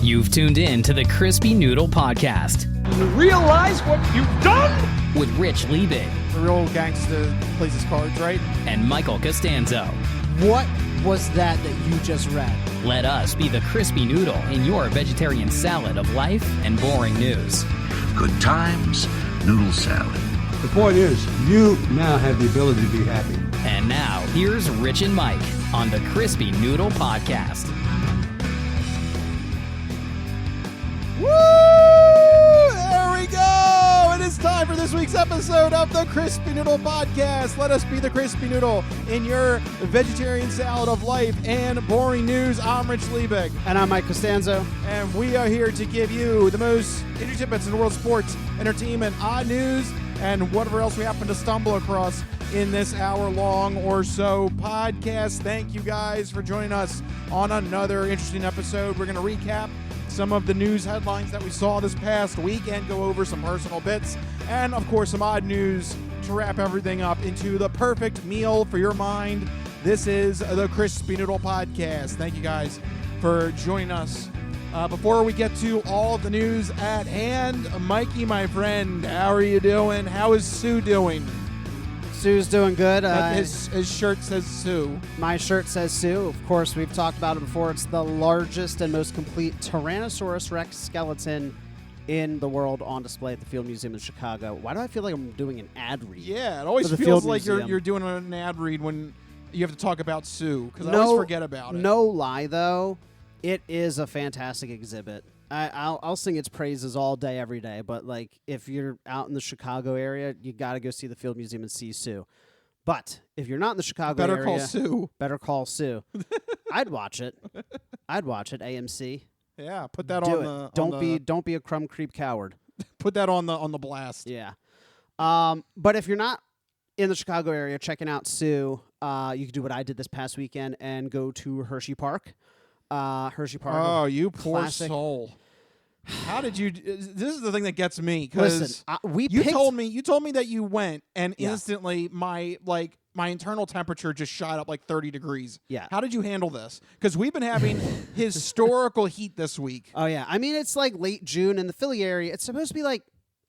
You've tuned in to the Crispy Noodle Podcast. You realize what you've done? With Rich Liebig. The real gangster plays his cards, right? And Michael Costanzo. What was that you just read? Let us be the Crispy Noodle in your vegetarian salad of life and boring news. Good times, noodle salad. The point is, you now have the ability to be happy. And now, here's Rich and Mike on the Crispy Noodle Podcast. Woo! There we go! It is time for this week's episode of the Crispy Noodle Podcast. Let us be the Crispy Noodle in your vegetarian salad of life and boring news. I'm Rich Liebig. And I'm Mike Costanzo. And we are here to give you the most interesting tidbits in the world of sports, entertainment, odd news, and whatever else we happen to stumble across in this hour-long or so podcast. Thank you guys for joining us on another interesting episode. We're going to recap some of the news headlines that we saw this past week and go over some personal bits and, of course, some odd news to wrap everything up into the perfect meal for your mind. This is the Crispy Noodle Podcast. Thank you guys for joining us. Before we get to all the news at hand, Mikey, my friend, how are you doing? How is Sue doing? Sue's doing good. His shirt says Sue. My shirt says Sue. Of course, we've talked about it before. It's the largest and most complete Tyrannosaurus Rex skeleton in the world on display at the Field Museum in Chicago. Why do I feel like I'm doing an ad read? Yeah, it always feels like you're doing an ad read when you have to talk about Sue, because I always forget about it. No lie, though. It is a fantastic exhibit. I'll sing its praises all day, every day. But like, if you're out in the Chicago area, you got to go see the Field Museum and see Sue. But if you're not in the Chicago area, better call Sue. I'd watch it. AMC. Yeah, put that Do on it. the. Don't be a crumb creep coward. Put that on the blast. Yeah. But if you're not in the Chicago area checking out Sue, you can do what I did this past weekend and go to Hershey Park. Hershey Park. Oh, you poor classic. Soul! How did you? This is the thing that gets me. Because you told me that you went, and instantly my internal temperature just shot up like 30 degrees. Yeah. How did you handle this? Because we've been having historical heat this week. Oh yeah. I mean, it's like late June in the Philly area. It's supposed to be like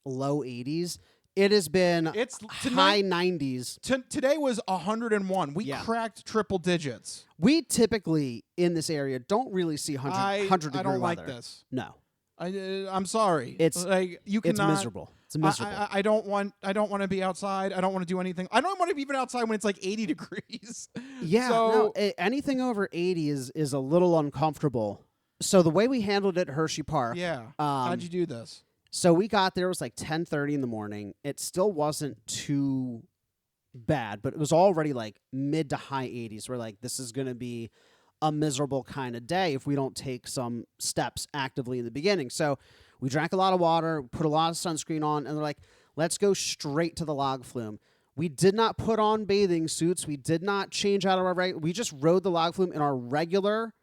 low 80s. It has been high 90s. Today was 101. We cracked triple digits. We typically in this area don't really see 100 degree I don't weather. like this. No. I'm sorry. It's like you cannot. It's miserable. It's miserable. I don't want to be outside. I don't want to do anything. I don't want to be even outside when it's like 80 degrees. Yeah. So, no, anything over 80 is a little uncomfortable. So the way we handled it at Hershey Park. Yeah. How'd you do this? So we got there. It was like 10:30 in the morning. It still wasn't too bad, but it was already like mid to high 80s. We're like, this is going to be a miserable kind of day if we don't take some steps actively in the beginning. So we drank a lot of water, put a lot of sunscreen on, and they're like, let's go straight to the log flume. We did not put on bathing suits. We did not change out of our we just rode the log flume in our regular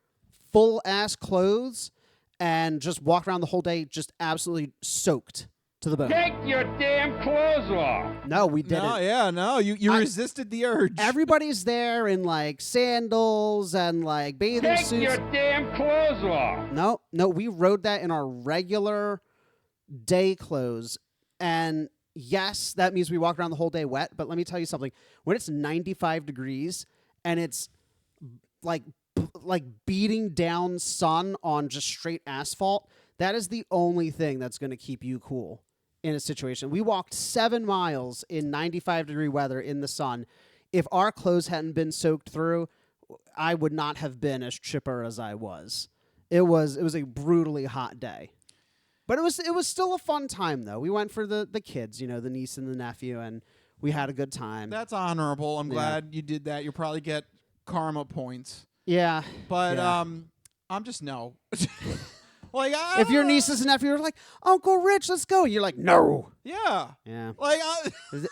full-ass clothes and just walked around the whole day just absolutely soaked to the bone. Take your damn clothes off. No, we didn't. You resisted the urge. Everybody's there in like sandals and like bathing suits. Take your damn clothes off. No, we rode that in our regular day clothes. And yes, that means we walk around the whole day wet. But let me tell you something. When it's 95 degrees and it's like beating down sun on just straight asphalt, that is the only thing that's going to keep you cool in a situation. We walked 7 miles in 95 degree weather in the sun. If our clothes hadn't been soaked through, I would not have been as chipper as I was. It was a brutally hot day. But it was still a fun time though. We went for the kids, the niece and the nephew, and we had a good time. That's honorable. I'm glad you did that. You'll probably get karma points. Yeah. But I'm just no. Like, if your nieces and nephew are like, Uncle Rich, let's go, you're like, no. Yeah. Like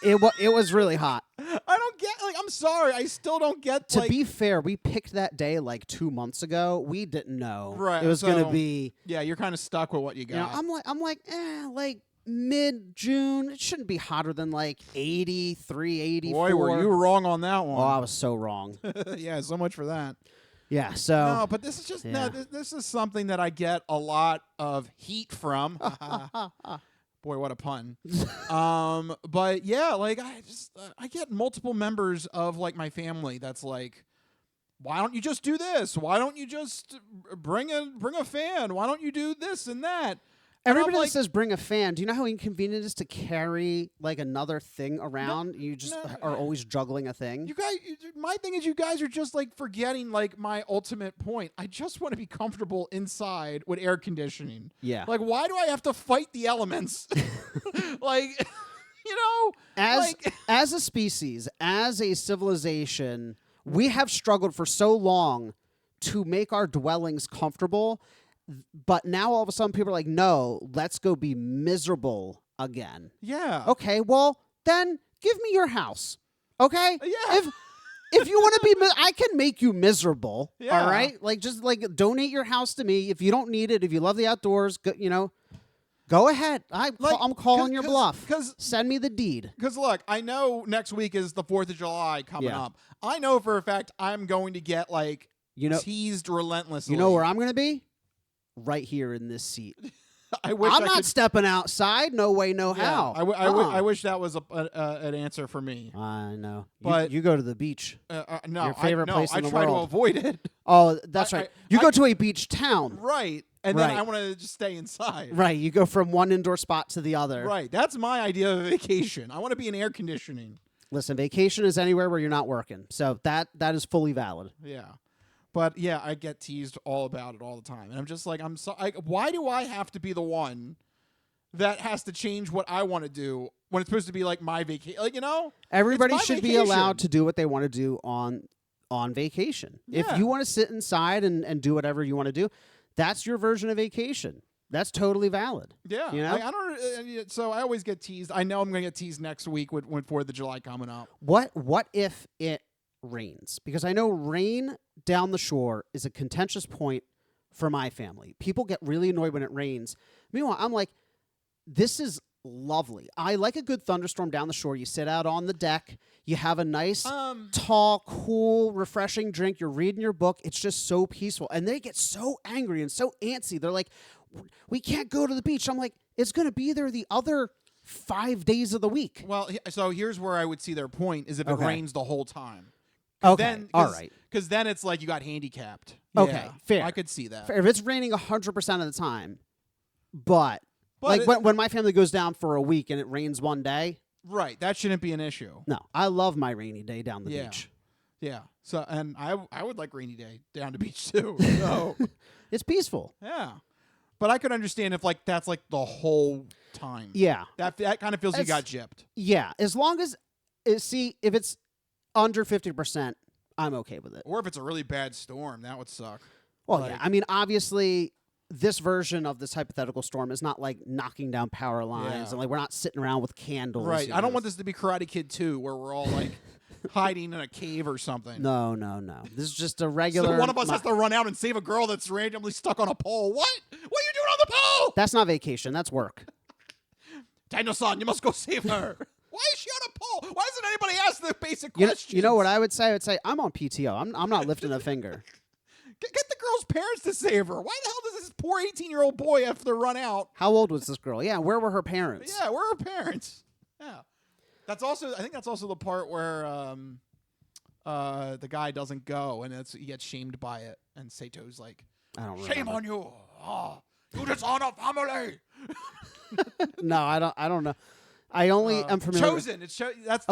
it was really hot. I don't get. I'm sorry. I still don't get. To be fair, we picked that day like 2 months ago. We didn't know it was going to be. Yeah, you're kind of stuck with what you got. I'm like mid-June. It shouldn't be hotter than like 83, 84. Boy, were you wrong on that one. Oh, I was so wrong. Yeah, so much for that. Yeah. So No, but this is just Yeah. this is something that I get a lot of heat from. Boy, what a pun. But yeah, like I get multiple members of like my family that's like, why don't you just do this? Why don't you just bring a fan? Why don't you do this and that? And I'm everybody like, that says bring a fan, do you know how inconvenient it is to carry like another thing around? You just no. are always juggling a thing. you guys, my thing is you guys are just like forgetting like my ultimate point. I just want to be comfortable inside with air conditioning. Yeah. Like, why do I have to fight the elements? Like, As a species, as a civilization, we have struggled for so long to make our dwellings comfortable, but now all of a sudden people are like, no, let's go be miserable again. yeah. Okay, well, then give me your house. Okay? Yeah. If you want to be, I can make you miserable. Yeah. All right? Like, just like donate your house to me. If you don't need it, if you love the outdoors, go ahead. I'm calling your bluff. Send me the deed. Because look, I know next week is the 4th of July coming Yeah. up. I know for a fact I'm going to get like teased relentlessly. You know where I'm going to be? Right here in this seat. I wish I'm I not could, stepping outside. No way, no yeah, how. I wish that was an answer for me. I know. But- you go to the beach. No, Your favorite place I in the try to world. avoid it. Oh, that's right. You I- go to a beach town. Right. And then Right. I want to just stay inside. Right. You go from one indoor spot to the other. Right. That's my idea of a vacation. I want to be in air conditioning. Listen, vacation is anywhere where you're not working. So that is fully valid. Yeah. But yeah, I get teased all about it all the time. And I'm just like, why do I have to be the one that has to change what I want to do when it's supposed to be like my vacation? Like, Everybody it's my should be vacation. allowed to do what they want to do on vacation. If Yeah. you want to sit inside and do whatever you want to do, that's your version of vacation. That's totally valid. Yeah. You know? Like, I don't. So I always get teased. I know I'm going to get teased next week with 4th of July coming up. What if it rains? Because I know rain down the shore is a contentious point for my family. People get really annoyed when it rains. Meanwhile, I'm like, this is lovely. I like a good thunderstorm down the shore. You sit out on the deck. You have a nice, tall, cool, refreshing drink. You're reading your book. It's just so peaceful. And they get so angry and so antsy. They're like, we can't go to the beach. I'm like, it's going to be there the other 5 days of the week. Well, so here's where I would see their point is if it Okay. rains the whole time. Okay, all right. Because then it's like you got handicapped. Okay, Yeah, fair. I could see that. If it's raining 100% of the time, but like But when my family goes down for a week and it rains one day, Right. That shouldn't be an issue. no, I love my rainy day down the Yeah. beach. Yeah. So, and I would like rainy day down the beach too. So, It's peaceful. yeah. But I could understand if like that's like the whole time. Yeah, That kind of feels you got gypped. yeah. As long as if it's under 50%, I'm okay with it. Or if it's a really bad storm, that would suck. Well, Like- yeah. I mean, obviously, this version of this hypothetical storm is not like knocking down power lines Yeah. and like we're not sitting around with candles. Right. you I don't know. want this to be Karate Kid 2 where we're all like hiding in a cave or something. No. This is just a regular. So one of us has to run out and save a girl that's randomly stuck on a pole. What? What are you doing on the pole? That's not vacation. That's work. Daniel-san, you must go save her. Why is she on a pole? Why doesn't anybody ask the basic You know, questions? you know what I would say? I would say I'm on PTO. I'm not lifting a finger. Get the girl's parents to save her. Why the hell does this poor 18-year-old boy have to run out? How old was this girl? Yeah, where were her parents? Yeah, where are her parents? Yeah. I think that's also the part where the guy doesn't go and he gets shamed by it. And Sato's like, I don't shame remember. on you. Oh, you dishonor family. No, I don't know. I only am familiar. Chosen.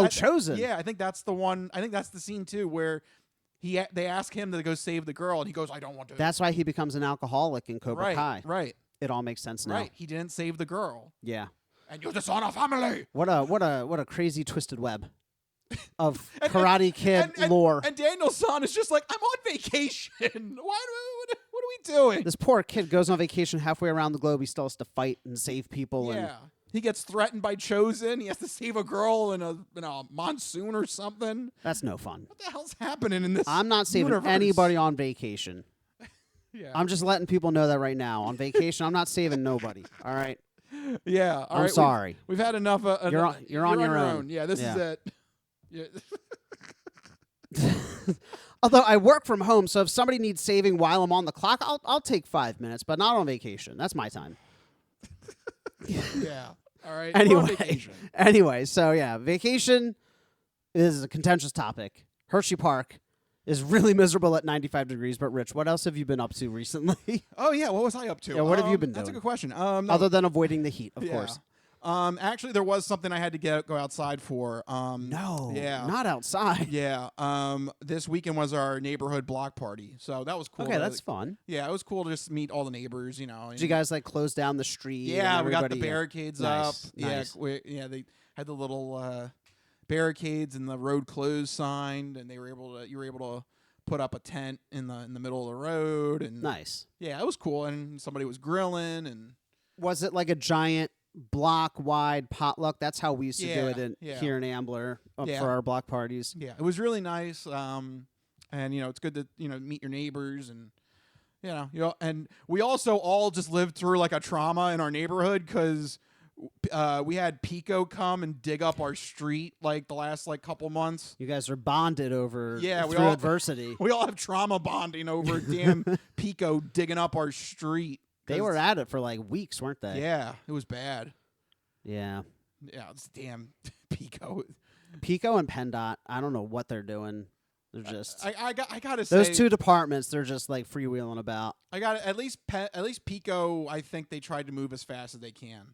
Chosen. Yeah, I think that's the one. I think that's the scene too where they ask him to go save the girl and he goes, I don't want to. That's why he becomes an alcoholic in Cobra right. Kai. Right. It all makes sense now. Right. He didn't save the girl. Yeah. And you dishonor family. What a crazy twisted web of Karate Kid lore. And Daniel-san is just like, I'm on vacation. What are we doing? This poor kid goes on vacation halfway around the globe. He still has to fight and save people. Yeah. He gets threatened by Chosen. He has to save a girl in a monsoon or something. That's no fun. What the hell's happening in this I'm not saving universe? anybody on vacation. Yeah. I'm just letting people know that right now. On vacation, I'm not saving nobody. All right. Yeah. All I'm right, sorry. We've had enough. You're on your own. Yeah. This Yeah. is it. Yeah. Although I work from home, so if somebody needs saving while I'm on the clock, I'll take 5 minutes, but not on vacation. That's my time. Yeah. All right. We're on vacation. Anyway, so yeah, vacation is a contentious topic. Hershey Park is really miserable at 95 degrees. But Rich, what else have you been up to recently? Oh yeah, what was I up to? Yeah, what have you been doing? That's a good question. Other than avoiding the heat, of course. Actually, there was something I had to go outside for. No, yeah, not outside. Yeah. This weekend was our neighborhood block party, so that was cool. Okay, that's fun. Yeah, it was cool to just meet all the neighbors. You know. Did you guys like close down the street? Yeah, we got the everybody- barricades Nice, up. nice. Yeah, they had the little barricades and the road closed signed, and you were able to put up a tent in the middle of the road, and Nice. yeah, it was cool. And somebody was grilling, and Was it like a giant block-wide potluck? That's how we used to do it here in Ambler for our block parties. yeah, it was really nice. And it's good to meet your neighbors, and and we also all just lived through like a trauma in our neighborhood because we had Pico come and dig up our street like the last couple months. You guys are bonded over through adversity. We all have trauma bonding over damn Pico digging up our street. They were at it for like weeks, weren't they? Yeah, it was bad. Yeah. Yeah, it's damn Pico. Pico and PennDOT, I don't know what they're doing. They're just I gotta say those two departments. They're just like freewheeling about. I got at least Pico. I think they tried to move as fast as they can.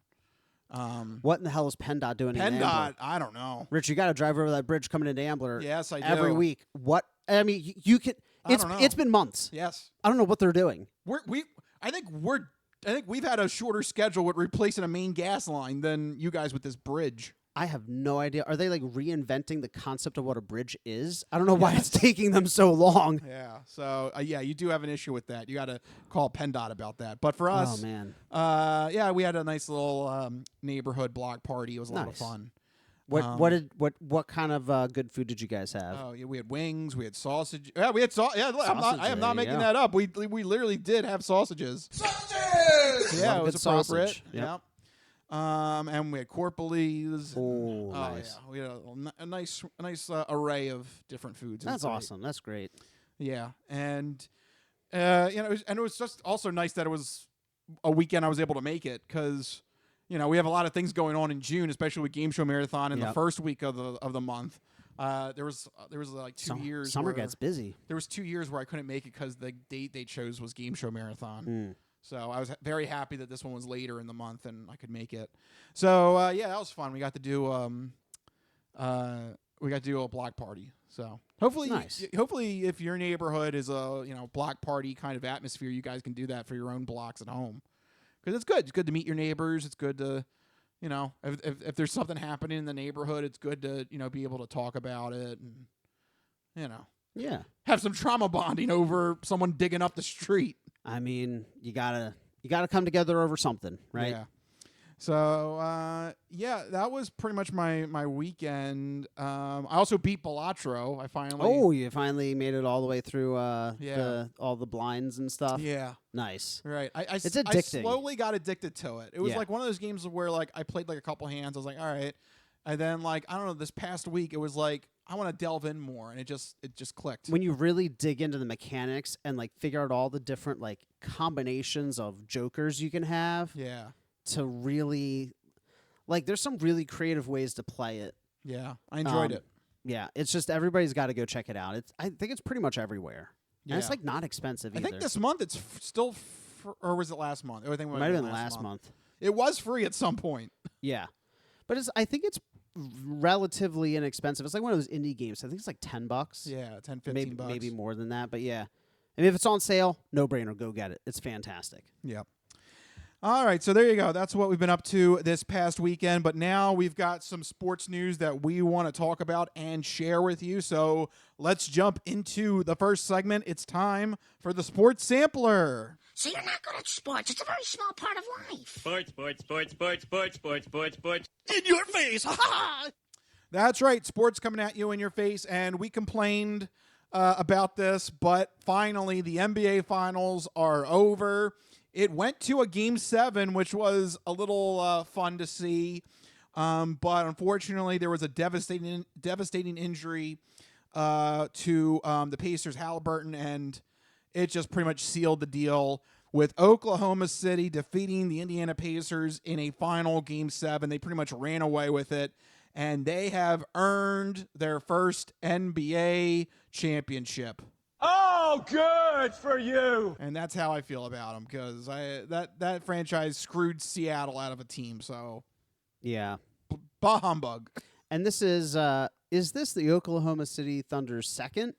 What in the hell is PennDOT doing in Ambler? PennDOT, I don't know. Rich, you got to drive over that bridge coming into Ambler. Yes, I do. Every week. What? I mean, you could. I don't know. It's been months. Yes, I don't know what they're doing. I think we've had a shorter schedule with replacing a main gas line than you guys with this bridge. I have no idea. Are they like reinventing the concept of what a bridge is? I don't know why it's taking them so long. Yeah. So you do have an issue with that. You got to call PennDOT about that. But for us, oh man, we had a nice little neighborhood block party. It was a lot of fun. What kind of good food did you guys have? Oh yeah, we had wings. We had sausage. Yeah, we had Yeah, I am not making go. that up. We literally did have sausages. Sausages. Yeah, it was appropriate. Sausage. Yep. And we had corpolees. Oh, nice. Yeah, we had a nice array of different foods. That's awesome. That's great. Yeah, and it was just also nice that it was a weekend I was able to make it because we have a lot of things going on in June, especially with Game Show Marathon in the first week of the month. There was like 2 years. Summer gets busy. There was 2 years where I couldn't make it because the date they chose was Game Show Marathon. So I was very happy that this one was later in the month and I could make it. So that was fun. We got to do a block party. So hopefully, if your neighborhood is a block party kind of atmosphere, you guys can do that for your own blocks at home because it's good. It's good to meet your neighbors. It's good to if there's something happening in the neighborhood, it's good to be able to talk about it and have some trauma bonding over someone digging up the street. I mean, you gotta come together over something, right? Yeah. So that was pretty much my weekend. I also beat Balatro. You finally made it all the way through all the blinds and stuff. Yeah. Nice. Right. It's addicting. I slowly got addicted to it. It was like one of those games where I played a couple hands. I was like, all right. And then I don't know, this past week it was like I want to delve in more, and it just clicked. When you really dig into the mechanics and figure out all the different combinations of jokers you can have. Yeah. To really there's some really creative ways to play it. Yeah. I enjoyed it. Yeah, it's just everybody's got to go check it out. I think it's pretty much everywhere. Yeah. And it's not expensive either. I think this month it's still or was it last month? I think it might have been last month. It was free at some point. Yeah. But I think it's relatively inexpensive. It's like one of those indie games. I think it's like $10. Yeah, 10, 15 bucks. Maybe more than that, but yeah. I mean, if it's on sale, no brainer, go get it. It's fantastic. Yep. All right, so there you go. That's what we've been up to this past weekend. But now we've got some sports news that we want to talk about and share with you. So let's jump into the first segment. It's time for the Sports Sampler. So you're not good at sports. It's a very small part of life. Sports. In your face. Ha ha! That's right. Sports coming at you in your face. And we complained about this, but finally the NBA Finals are over. It went to a Game 7, which was a little fun to see. But unfortunately, there was a devastating injury to the Pacers, Halliburton, and it just pretty much sealed the deal with Oklahoma City defeating the Indiana Pacers in a final Game 7. They pretty much ran away with it, and they have earned their first NBA championship. Oh, good for you. And that's how I feel about them, because that franchise screwed Seattle out of a team. So, Yeah. bah humbug. And this is this the Oklahoma City Thunder's second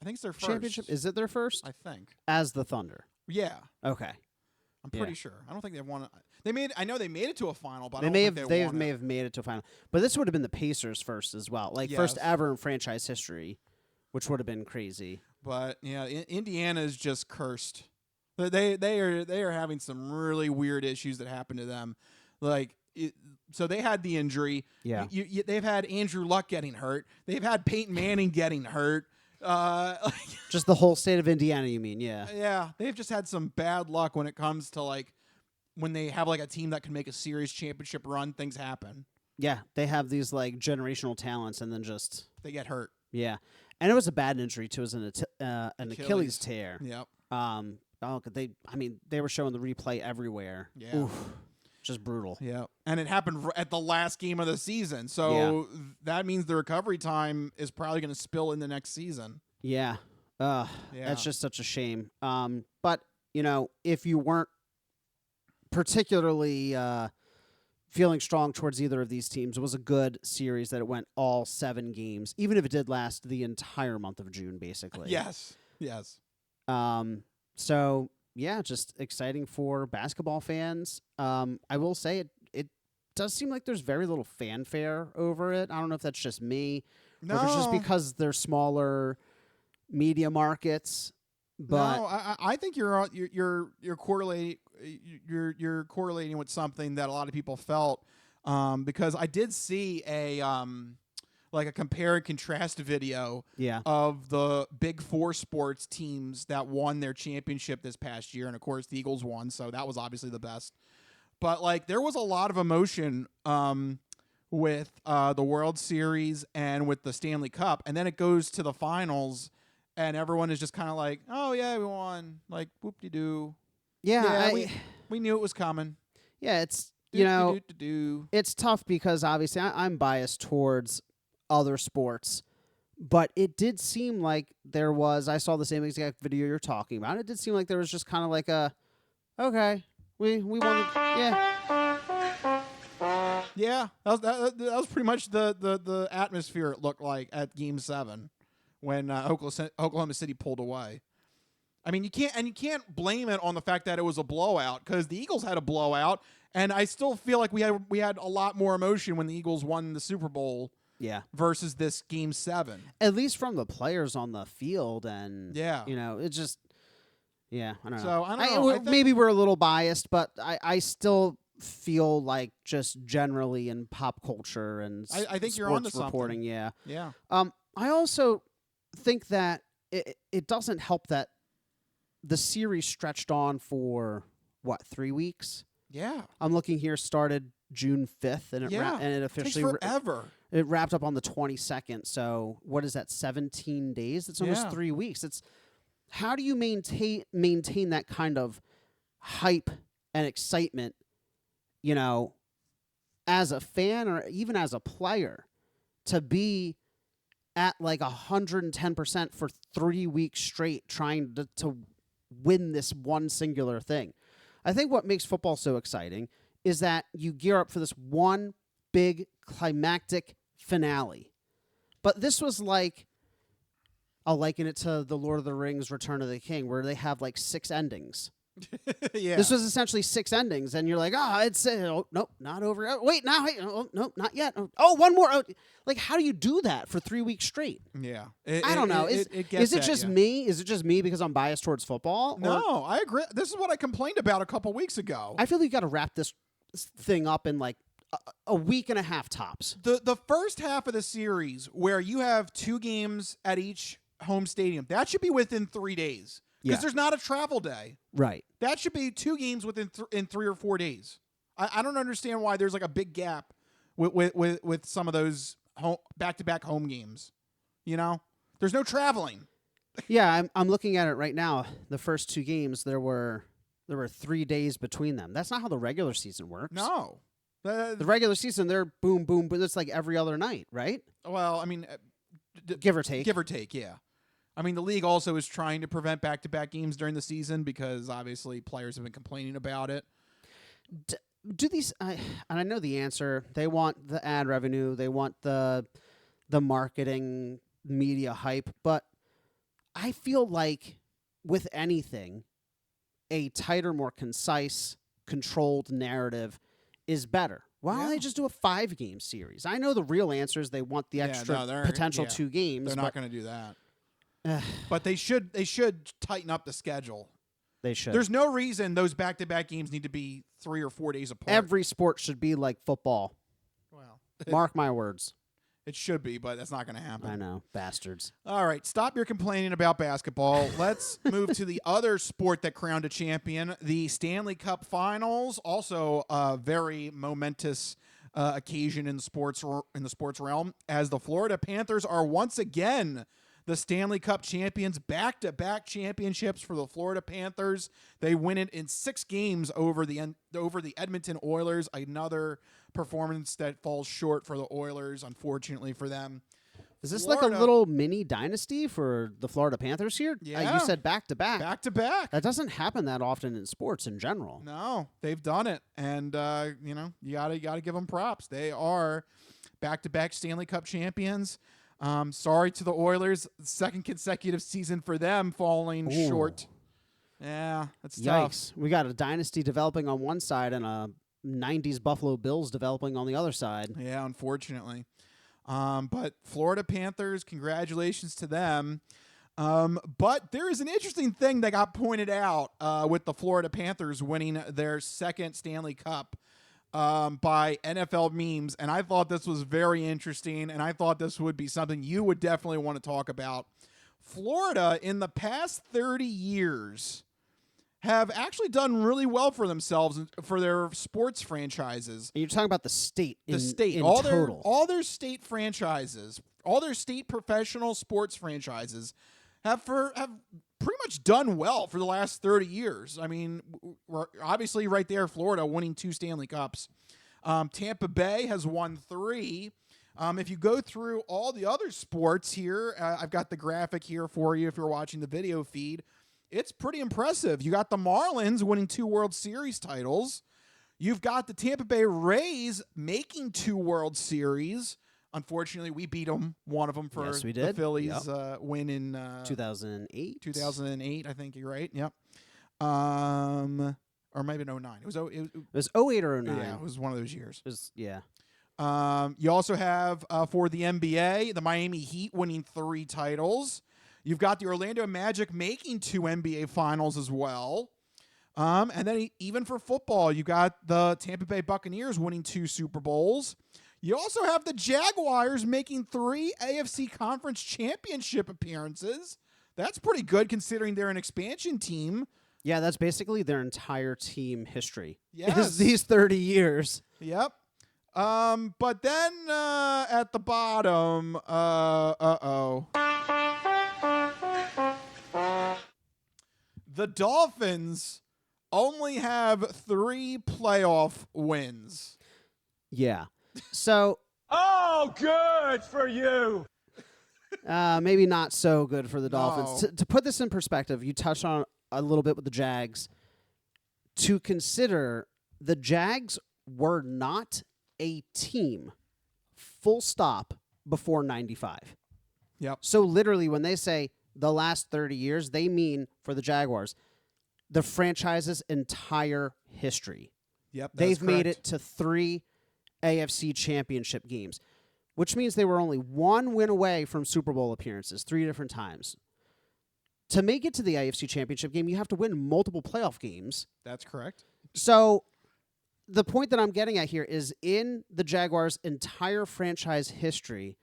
I think it's their first championship? Is it their first? I think. As the Thunder. Yeah, Okay. I'm pretty sure. I don't think they've won it. I know they made it to a final, but I They don't may think have they won may it. have made it to a final. But this would have been the Pacers first as well. Like first Yes. ever in franchise history, which would have been crazy. But yeah, Indiana is just cursed. They are having some really weird issues that happen to them. So they had the injury. Yeah. They've had Andrew Luck getting hurt. They've had Peyton Manning getting hurt. Just the whole state of Indiana, you mean? Yeah. Yeah, they've just had some bad luck when it comes to when they have a team that can make a serious championship run. Things happen. Yeah, they have these generational talents, and then just They get hurt. yeah, and it was a bad injury too. It was an Achilles tear. Yep. They were showing the replay everywhere. Yeah. Oof, just brutal. Yeah, and it happened at the last game of the season, so that means the recovery time is probably going to spill in the next season. Yeah. Yeah. That's just such a shame. But if you weren't particularly feeling strong towards either of these teams, it was a good series that it went all 7 games, even if it did last the entire month of June, basically. Yes. So yeah, just exciting for basketball fans. I will say it does seem like there's very little fanfare over it. I don't know if that's just me, or if it's just No. because they're smaller media markets. But No, I think you're correlating you're correlating with something that a lot of people felt, because I did see a compare and contrast video yeah, of the Big Four sports teams that won their championship this past year, and of course the Eagles won, so that was obviously the best. But there was a lot of emotion with the World Series and with the Stanley Cup, and then it goes to the finals. And everyone is just kind of like, oh, yeah, we won. Like, whoop-de-doo. yeah, We knew it was coming. yeah. It's Do-do-do-do-do. it's tough because obviously I'm biased towards other sports, but it did seem like there was. I saw the same exact video you're talking about. It did seem like there was just kind of like okay, we won. Yeah, that was pretty much the atmosphere it looked like at Game 7 when Oklahoma City pulled away. I mean, you can't blame it on the fact that it was a blowout, because the Eagles had a blowout, and I still feel like we had a lot more emotion when the Eagles won the Super Bowl. Yeah, Versus this Game 7. at least from the players on the field, and Yeah. it just I don't know. So, I don't know. I think- maybe we're a little biased, but I still feel like just generally in pop culture and I think you're sports onto something. reporting, yeah. Yeah. I also think that it doesn't help that the series stretched on for 3 weeks. Yeah. I'm looking here, started June 5th, and it It officially takes forever. it wrapped up on the 22nd. So what is that? 17 days? It's almost Yeah. 3 weeks. It's how do you maintain that kind of hype and excitement? As a fan or even as a player, to be at 110% for 3 weeks straight, trying to win this one singular thing. I think what makes football so exciting is that you gear up for this one big climactic finale. But this was I'll liken it to the Lord of the Rings Return of the King, where they have 6 endings. Yeah. This was essentially 6 endings, and you're like, it's nope, not over. Oh, wait, nope, not yet. Oh, one more. Oh. How do you do that for 3 weeks straight? Yeah. I don't know. Is it just me? Is it just me because I'm biased towards football? No, I agree. This is what I complained about a couple weeks ago. I feel like you got to wrap this thing up in a week and a half tops. The first half of the series, where you have 2 games at each home stadium, that should be within 3 days, because there's not a travel day. Right. That should be 2 games within in 3 or 4 days. I don't understand why there's a big gap with some of those back-to-back home games. There's no traveling. Yeah, I'm looking at it right now. The first 2 games, there were 3 days between them. That's not how the regular season works. No. The regular season, they're boom, boom, but it's like every other night, right? Well, I mean, Give or take. Give or take, yeah. I mean, the league also is trying to prevent back-to-back games during the season because obviously players have been complaining about it. Do these? And I know the answer. They want the ad revenue. They want the marketing, media hype. But I feel like with anything, a tighter, more concise, controlled narrative is better. Why don't they just do a 5-game series? I know the real answer is they want the extra potential 2 games. They're not going to do that. But they should tighten up the schedule. They should. There's no reason those back-to-back games need to be 3 or 4 days apart. Every sport should be like football. Well, Mark my words. It should be, but that's not going to happen. I know. Bastards. All right. Stop your complaining about basketball. Let's move to the other sport that crowned a champion, the Stanley Cup Finals. Also a very momentous occasion in the sports realm, as the Florida Panthers are once again the Stanley Cup champions. Back-to-back championships for the Florida Panthers. They win it in 6 games over the Edmonton Oilers. Another performance that falls short for the Oilers, unfortunately for them. Is this like a little mini dynasty for the Florida Panthers here? Yeah. You said back-to-back. Back-to-back. That doesn't happen that often in sports in general. No, they've done it. And, you gotta give them props. They are back-to-back Stanley Cup champions. Sorry to the Oilers. Second consecutive season for them falling short. Yeah, that's tough. Yikes. We got a dynasty developing on one side and a 90s Buffalo Bills developing on the other side. Yeah, unfortunately. But Florida Panthers, congratulations to them. But there is an interesting thing that got pointed out with the Florida Panthers winning their second Stanley Cup by NFL memes, and I thought this was very interesting, and I thought this would be something you would definitely want to talk about. Florida, in the past 30 years, have actually done really well for themselves for their sports franchises. And you're talking about the state. All total. their state franchises, all their state professional sports franchises have pretty much done well for the last 30 years. I mean, we're obviously right there, Florida winning 2 Stanley Cups. Tampa Bay has won 3. If you go through all the other sports here, I've got the graphic here for you if you're watching the video feed. It's pretty impressive. You got the Marlins winning 2 World Series titles. You've got the Tampa Bay Rays making 2 World Series. Unfortunately, we beat them, one of them for the Phillies win in 2008. 2008, I think you're right. Yep. Or maybe in 09. It was 08 or 09. Yeah, it was one of those years. Yeah. You also have for the NBA, the Miami Heat winning 3 titles. You've got the Orlando Magic making 2 NBA finals as well. And then even for football, you got the Tampa Bay Buccaneers winning 2 Super Bowls. You also have the Jaguars making 3 AFC Conference Championship appearances. That's pretty good considering they're an expansion team. Yeah, that's basically their entire team history. Yes. Is these 30 years. Yep. But then at the bottom, the Dolphins only have 3 playoff wins. Yeah. So. Oh, good for you. Maybe not so good for the Dolphins. No. To put this in perspective, you touched on a little bit with the Jags. To consider, the Jags were not a team, full stop, before 95. Yep. So literally, when they say the last 30 years, they mean, for the Jaguars, the franchise's entire history. Yep. They've made it to 3 AFC championship games, which means they were only 1 win away from Super Bowl appearances 3 different times. To make it to the AFC championship game, you have to win multiple playoff games. That's correct. So the point that I'm getting at here is in the Jaguars' entire franchise history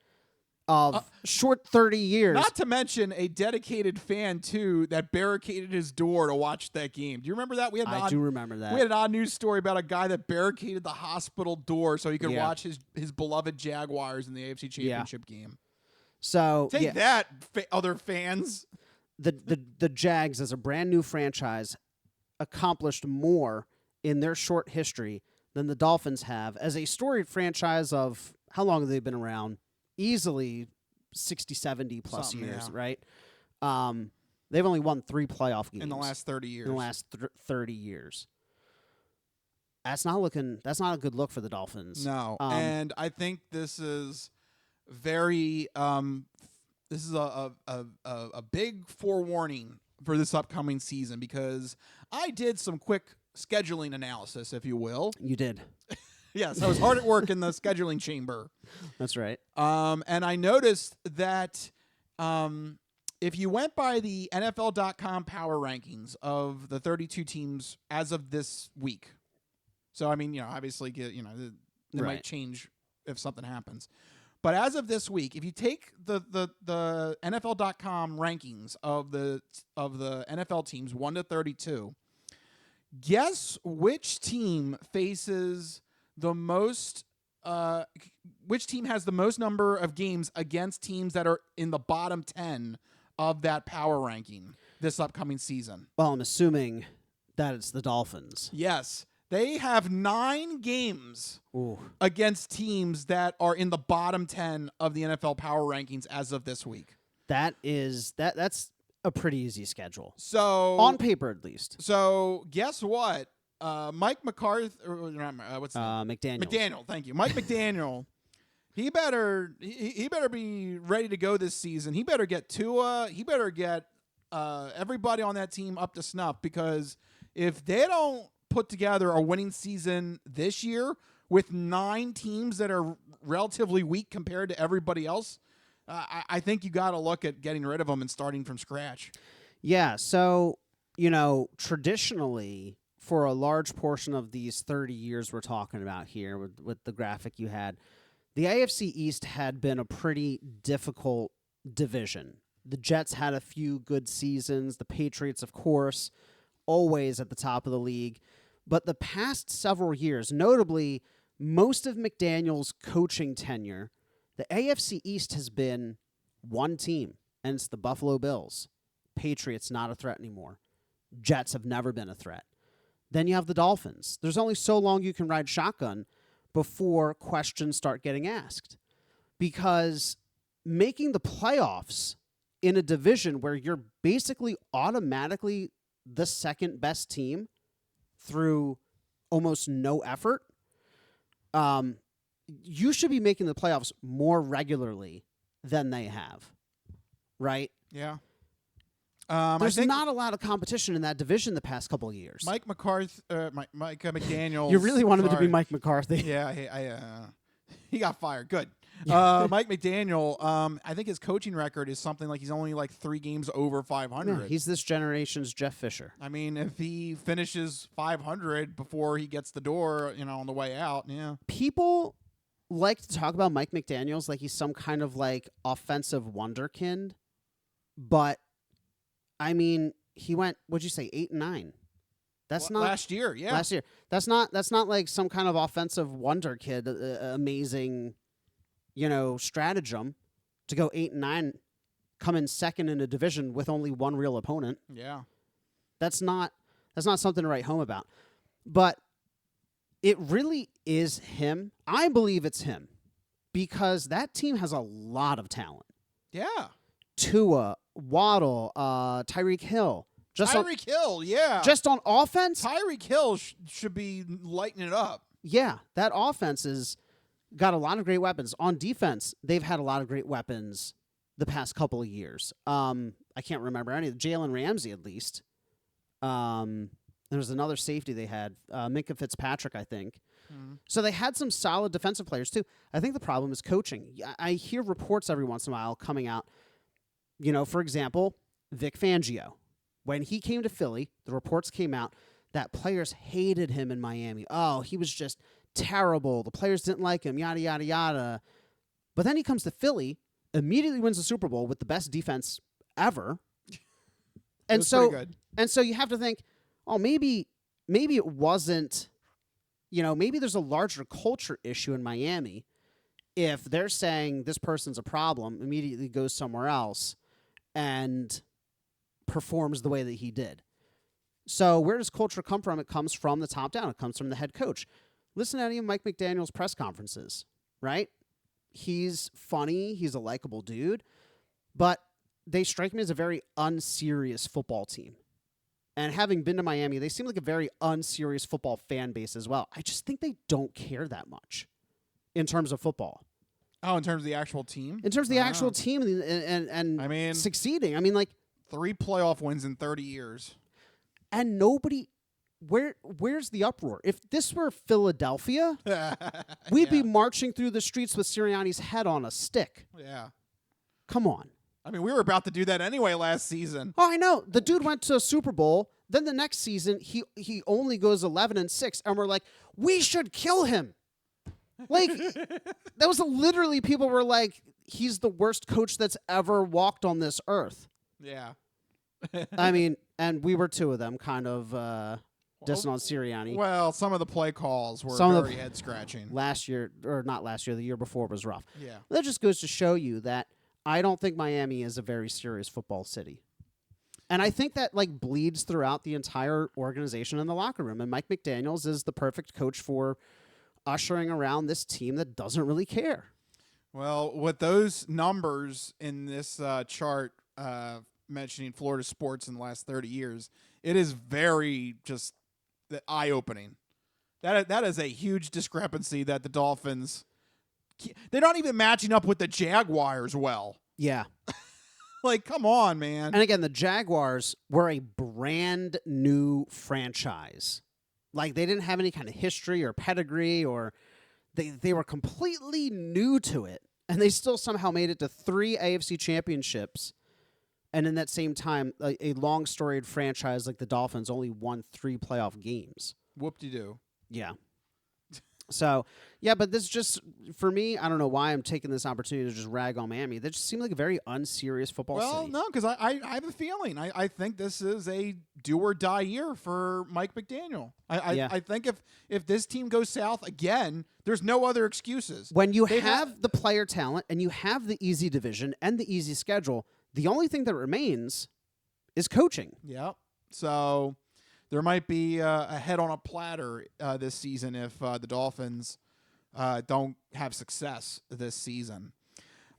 of short 30 years. Not to mention a dedicated fan, too, that barricaded his door to watch that game. Do you remember that? I do remember that. We had an odd news story about a guy that barricaded the hospital door so he could Yeah. watch his beloved Jaguars in the AFC Championship game. So Take that, other fans. The Jags, as a brand new franchise, accomplished more in their short history than the Dolphins have as a storied franchise of how long have they been around? Easily 60, 70 plus Something, years, yeah. right? They've only won 3 playoff games In the last 30 years. In the last 30 years. That's not a good look for the Dolphins. No. And I think this is very this is a big forewarning for this upcoming season, because I did some quick scheduling analysis, if you will. You did. Yes, I was hard at work in the scheduling chamber. That's right. And I noticed that if you went by the NFL.com power rankings of the 32 teams as of this week, so I mean, obviously, it Right. might change if something happens. But as of this week, if you take the NFL.com rankings of the NFL teams 1 to 32, guess which team faces the most? Which team has the most number of games against teams that are in the bottom 10 of that power ranking this upcoming season? Well, I'm assuming that it's the Dolphins. Yes. They have 9 games Ooh. against teams that are in the bottom 10 of the NFL power rankings as of this week. That's a pretty easy schedule. So On paper, at least. So guess what? Mike McCarthy, what's that? McDaniel. McDaniel, thank you. Mike McDaniel. He better be ready to go this season. He better get Tua. He better get everybody on that team up to snuff, because if they don't put together a winning season this year with 9 teams that are relatively weak compared to everybody else, I think you got to look at getting rid of them and starting from scratch. Yeah, so, traditionally, for a large portion of these 30 years we're talking about here with the graphic you had, the AFC East had been a pretty difficult division. The Jets had a few good seasons. The Patriots, of course, always at the top of the league. But the past several years, notably most of McDaniel's coaching tenure, the AFC East has been one team, and it's the Buffalo Bills. Patriots, not a threat anymore. Jets have never been a threat. Then you have the Dolphins. There's only so long you can ride shotgun before questions start getting asked. Because making the playoffs in a division where you're basically automatically the second best team through almost no effort, you should be making the playoffs more regularly than they have, right? Yeah. There's not a lot of competition in that division the past couple of years. Mike McCarthy, Mike McDaniel. You really wanted him to be Mike McCarthy. Yeah, he got fired. Good. Mike McDaniel, I think his coaching record is something like he's only like 3 games over 500. Yeah, he's this generation's Jeff Fisher. I mean, if he finishes 500 before he gets the door, on the way out, yeah. People like to talk about Mike McDaniels like he's some kind of like offensive wonderkind, but I mean, he went, what'd you say, 8-9? That's not last year, yeah. Last year. That's not like some kind of offensive wonder kid, amazing, stratagem to go 8-9, come in second in a division with only one real opponent. Yeah. That's not something to write home about. But it really is him. I believe it's him because that team has a lot of talent. Yeah. Tua, Waddle, Tyreek Hill. Tyreek Hill, yeah. Just on offense? Tyreek Hill should be lighting it up. Yeah, that offense has got a lot of great weapons. On defense, they've had a lot of great weapons the past couple of years. I can't remember any. Jalen Ramsey, at least. There was another safety they had, Minka Fitzpatrick, I think. Mm-hmm. So they had some solid defensive players, too. I think the problem is coaching. I hear reports every once in a while coming out. For example, Vic Fangio. When he came to Philly, the reports came out that players hated him in Miami. Oh, he was just terrible. The players didn't like him, yada, yada, yada. But then he comes to Philly, immediately wins the Super Bowl with the best defense ever. And so you have to think, oh, maybe it wasn't, maybe there's a larger culture issue in Miami. if they're saying this person's a problem, immediately goes somewhere else and performs the way that he did. So where does culture come from? It comes from the top down. It comes from the head coach. Listen to any of Mike McDaniel's press conferences, right? He's funny. He's a likable dude. But they strike me as a very unserious football team. And having been to Miami, they seem like a very unserious football fan base as well. I just think they don't care that much in terms of football. Oh, in terms of the actual team? In terms of the actual team and I mean, succeeding. I mean, like 3 playoff wins in 30 years. And nobody, where's the uproar? If this were Philadelphia, we'd be marching through the streets with Sirianni's head on a stick. Yeah. Come on. I mean, we were about to do that anyway last season. Oh, I know. The dude went to a Super Bowl. Then the next season, he only goes 11-6, and we're like, we should kill him. Like, that was literally people were like, he's the worst coach that's ever walked on this earth. Yeah. I mean, and we were 2 of them, kind of dissing on Sirianni. Well, some of the play calls were very head scratching. Last year, or not last year, the year before was rough. Yeah. That just goes to show you that I don't think Miami is a very serious football city. And I think that like bleeds throughout the entire organization in the locker room. And Mike McDaniels is the perfect coach for ushering around this team that doesn't really care. Well, with those numbers in this chart mentioning Florida sports in the last 30 years, it is very just eye-opening. That is a huge discrepancy that the Dolphins, they're not even matching up with the Jaguars well. Yeah. Like, come on, man. And again, the Jaguars were a brand new franchise. Like, they didn't have any kind of history or pedigree, or they were completely new to it. And they still somehow made it to 3 AFC championships. And in that same time, a long-storied franchise like the Dolphins only won 3 playoff games. Whoop-de-doo. Yeah. So, yeah, but this just, for me, I don't know why I'm taking this opportunity to just rag on Miami. They just seem like a very unserious football city. Well, no, because I have a feeling. I think this is a do-or-die year for Mike McDaniel. I think if this team goes south again, there's no other excuses. When you have the player talent and you have the easy division and the easy schedule, the only thing that remains is coaching. Yeah. So there might be a head on a platter this season if the Dolphins don't have success this season.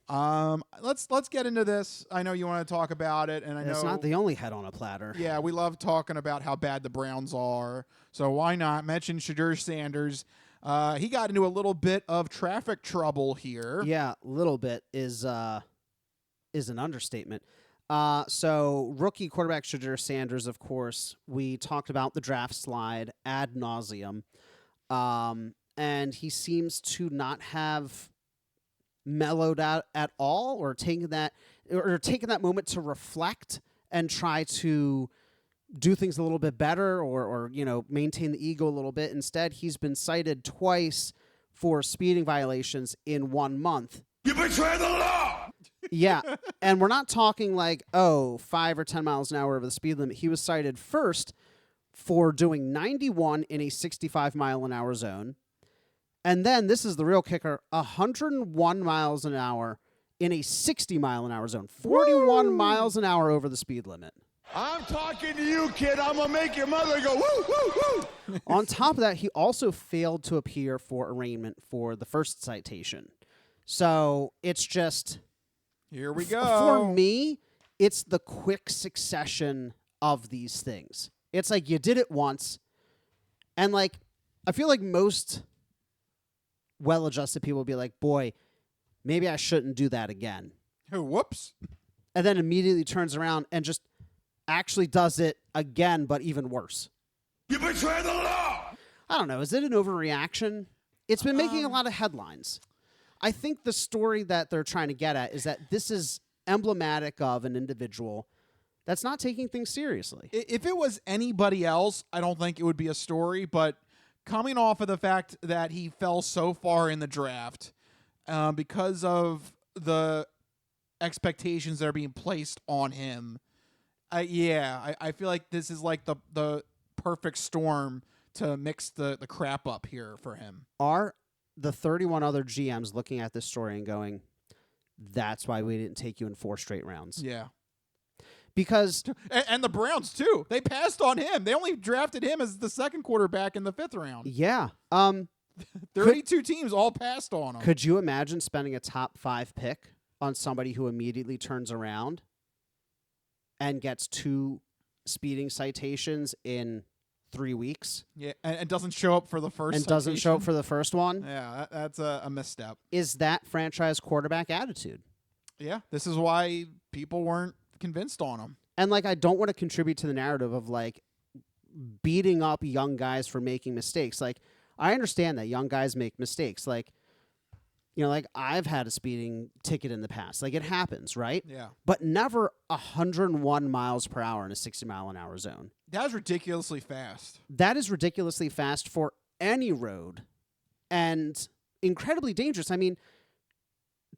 Let's get into this. I know you want to talk about it, and I know it's not the only head on a platter. Yeah, we love talking about how bad the Browns are. So why not mention Shadur Sanders? He got into a little bit of traffic trouble here. Yeah, little bit is an understatement. So rookie quarterback Shadur Sanders, of course, we talked about the draft slide ad nauseum. And he seems to not have mellowed out at all or taken that moment to reflect and try to do things a little bit better or maintain the ego a little bit. Instead, he's been cited twice for speeding violations in 1 month. You betray the law! Yeah, and we're not talking like, 5 or 10 miles an hour over the speed limit. He was cited first for doing 91 in a 65-mile-an-hour zone. And then, this is the real kicker, 101 miles an hour in a 60-mile-an-hour zone. 41 miles an hour over the speed limit. I'm talking to you, kid. I'm going to make your mother go, woo, woo, woo. On top of that, he also failed to appear for arraignment for the first citation. So, it's just... Here we go. For me, it's the quick succession of these things. It's like you did it once, and like I feel like most well-adjusted people will be like, boy, maybe I shouldn't do that again. Whoops. And then immediately turns around and just actually does it again, but even worse. You betray the law! I don't know. Is it an overreaction? It's been making a lot of headlines. I think the story that they're trying to get at is that this is emblematic of an individual that's not taking things seriously. If it was anybody else, I don't think it would be a story, but coming off of the fact that he fell so far in the draft because of the expectations that are being placed on him, I feel like this is like the perfect storm to mix the crap up here for him. the 31 other GMs looking at this story and going, that's why we didn't take you in 4 straight rounds. Yeah. Because And the Browns, too. They passed on him. They only drafted him as the second quarterback in the 5th round. yeah, 32 teams all passed on him. could you imagine spending a top 5 pick on somebody who immediately turns around and gets 2 speeding citations in 3 weeks? Yeah, and doesn't show up for the first And doesn't show up citation. for the first one? Yeah, that's a misstep. Is that franchise quarterback attitude? Yeah, this is why people weren't convinced on him. And, like, I don't want to contribute to the narrative of, like, beating up young guys for making mistakes. Like, I understand that young guys make mistakes. Like, you know, like, I've had a speeding ticket in the past. Like, it happens, right? Yeah. But never 101 miles per hour in a 60-mile-an-hour zone. That was ridiculously fast. That is ridiculously fast for any road and incredibly dangerous. I mean,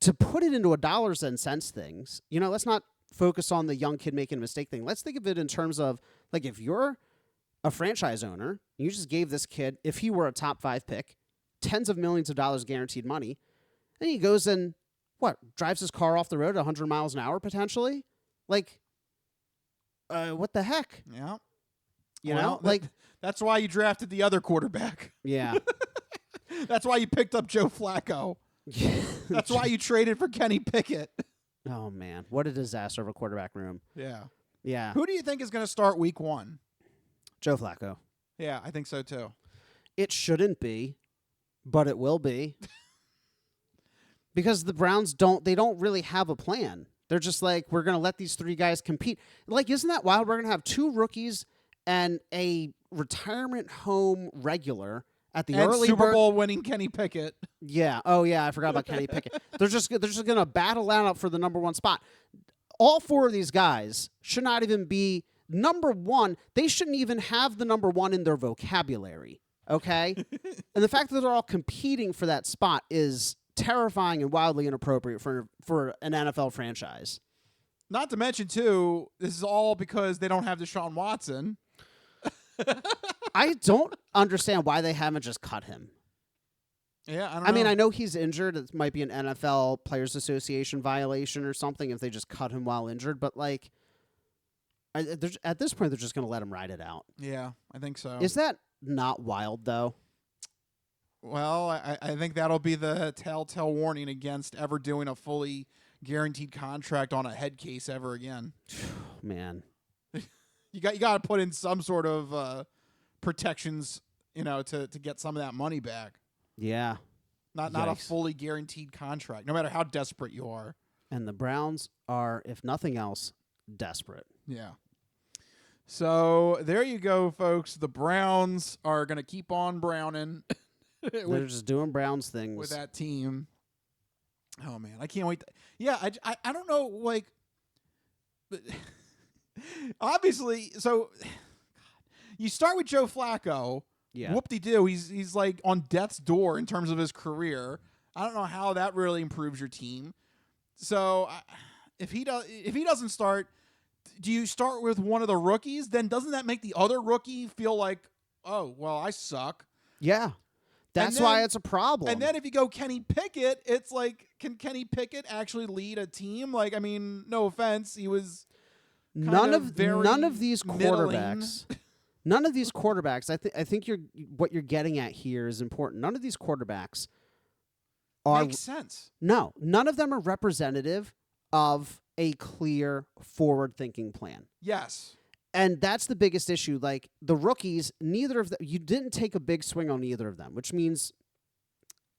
to put it into a dollars and cents things, you know, let's not focus on the young kid making a mistake thing. Let's think of it in terms of, like, if you're a franchise owner, you just gave this kid, if he were a top 5 pick, tens of millions of dollars guaranteed money, and he goes and, drives his car off the road at 100 miles an hour potentially? Like, what the heck? Yeah. You Well, know? Like, that's why you drafted the other quarterback. yeah. That's why you picked up Joe Flacco. That's why you traded for Kenny Pickett. Oh, man. What a disaster of a quarterback room. Yeah. Yeah. Who do you think is going to start week 1? Joe Flacco. Yeah, I think so too. It shouldn't be, but it will be. Because the Browns don't really have a plan. They're just like, we're going to let these 3 guys compete. Like, isn't that wild? We're going to have 2 rookies and a retirement home regular at the And early Super Bowl winning Kenny Pickett. Yeah. Oh, yeah. I forgot about Kenny Pickett. They're just going to battle that out for the number 1 spot. All 4 of these guys should not even be number 1. They shouldn't even have the number 1 in their vocabulary. Okay? And the fact that they're all competing for that spot is terrifying and wildly inappropriate for an NFL franchise. Not to mention, too, this is all because they don't have Deshaun Watson. I don't understand why they haven't just cut him. Yeah, I don't I mean, know. I know he's injured. It might be an NFL Players Association violation or something if they just cut him while injured. But, like, at this point, they're just going to let him ride it out. Yeah, I think so. Is that not wild, though? Well, I think that'll be the telltale warning against ever doing a fully guaranteed contract on a head case ever again. Man. You got to put in some sort of protections, you know, to get some of that money back. Yeah. Not a fully guaranteed contract, no matter how desperate you are. And the Browns are, if nothing else, desperate. Yeah. So there you go, folks. The Browns are going to keep on browning. They're just doing Browns things. With that team. Oh, man. I can't wait. I don't know, like, obviously, so you start with Joe Flacco. Yeah. Whoop-de-doo. He's like on death's door in terms of his career. I don't know how that really improves your team. So if he doesn't start, do you start with one of the rookies? Then doesn't that make the other rookie feel like, oh, well, I suck? Yeah. That's why it's a problem. And then if you go Kenny Pickett, it's like, can Kenny Pickett actually lead a team? Like, I mean, no offense, he was none of these middling. quarterbacks. None of these quarterbacks. I think what you're getting at here is important. None of these quarterbacks are makes sense. No, none of them are representative of a clear forward-thinking plan. Yes. And that's the biggest issue. Like, the rookies, neither of them, you didn't take a big swing on either of them, which means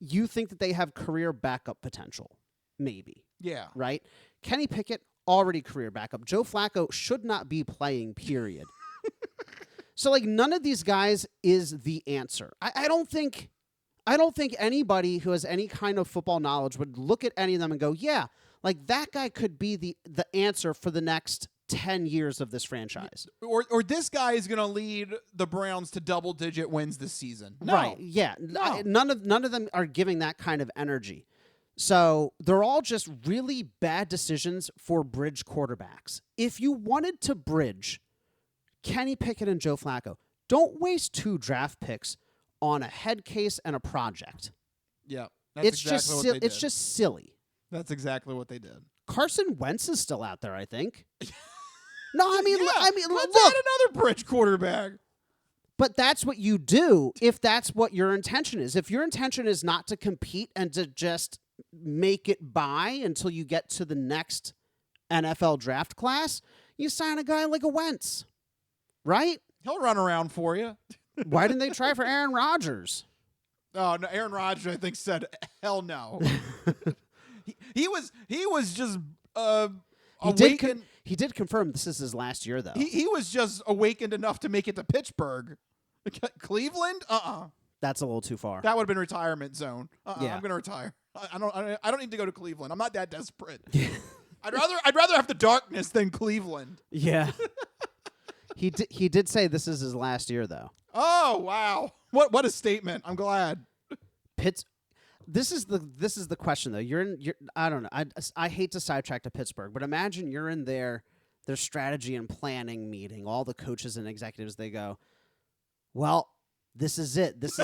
you think that they have career backup potential. Maybe. Yeah. Right? Kenny Pickett, already career backup. Joe Flacco should not be playing, period. So, like, none of these guys is the answer. I don't think anybody who has any kind of football knowledge would look at any of them and go, yeah, like, that guy could be the answer for the next 10 years of this franchise. Or this guy is going to lead the Browns to double-digit wins this season. No. Right, yeah. No. None of them are giving that kind of energy. So they're all just really bad decisions for bridge quarterbacks. If you wanted to bridge Kenny Pickett and Joe Flacco, don't waste 2 draft picks on a head case and a project. Yeah. That's It's exactly just what si- they it's did. just silly. That's exactly what they did. Carson Wentz is still out there, I think. No, I mean, Yeah, I mean, let's look, add another bridge quarterback. but that's what you do if that's what your intention is. If your intention is not to compete and to just make it by until you get to the next NFL draft class, you sign a guy like a Wentz, right? He'll run around for you. Why didn't they try for Aaron Rodgers? Oh, no, Aaron Rodgers, I think, said, hell no. he was just awakened. He did confirm this is his last year, though. He was just awakened enough to make it to Pittsburgh. Cleveland? That's a little too far. That would have been retirement zone. Yeah. I'm going to retire. I don't need to go to Cleveland. I'm not that desperate. I'd rather have the darkness than Cleveland. Yeah. He did say this is his last year, though. Oh, wow. What a statement. I'm glad. This is the question, though. I don't know. I hate to sidetrack to Pittsburgh, but imagine you're in their strategy and planning meeting. All the coaches and executives, they go, well, this is it. This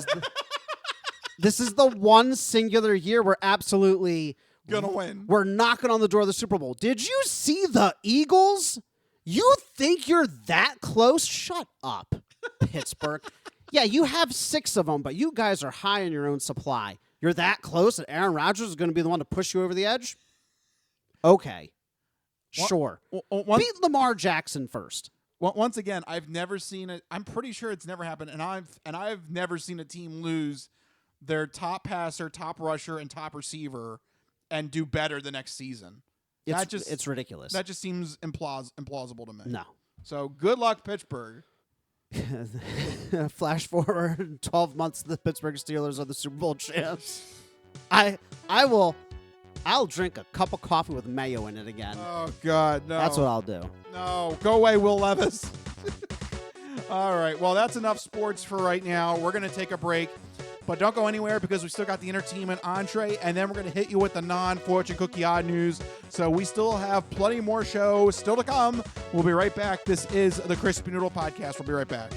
is the one singular year we're absolutely Gonna win. We're knocking on the door of the Super Bowl. Did you see the Eagles? You think you're that close? Shut up, Pittsburgh. Yeah, you have 6 of them, but you guys are high in your own supply. You're that close that Aaron Rodgers is going to be the one to push you over the edge? Okay. Sure. Beat Lamar Jackson first. Once again, I've never seen it. I'm pretty sure it's never happened, and I've never seen a team lose their top passer, top rusher, and top receiver and do better the next season. It's ridiculous. That just seems implausible to me. No. So good luck, Pittsburgh. Flash forward 12 months, the Pittsburgh Steelers are the Super Bowl champs. I'll drink a cup of coffee with mayo in it again. Oh, God, no. That's what I'll do. No, go away, Will Levis. All right, well, that's enough sports for right now. We're going to take a break, but don't go anywhere because we still got the entertainment entree, and then we're going to hit you with the non-fortune cookie odd news. So we still have plenty more shows still to come. We'll be right back. This is the Crispy Noodle Podcast. We'll be right back.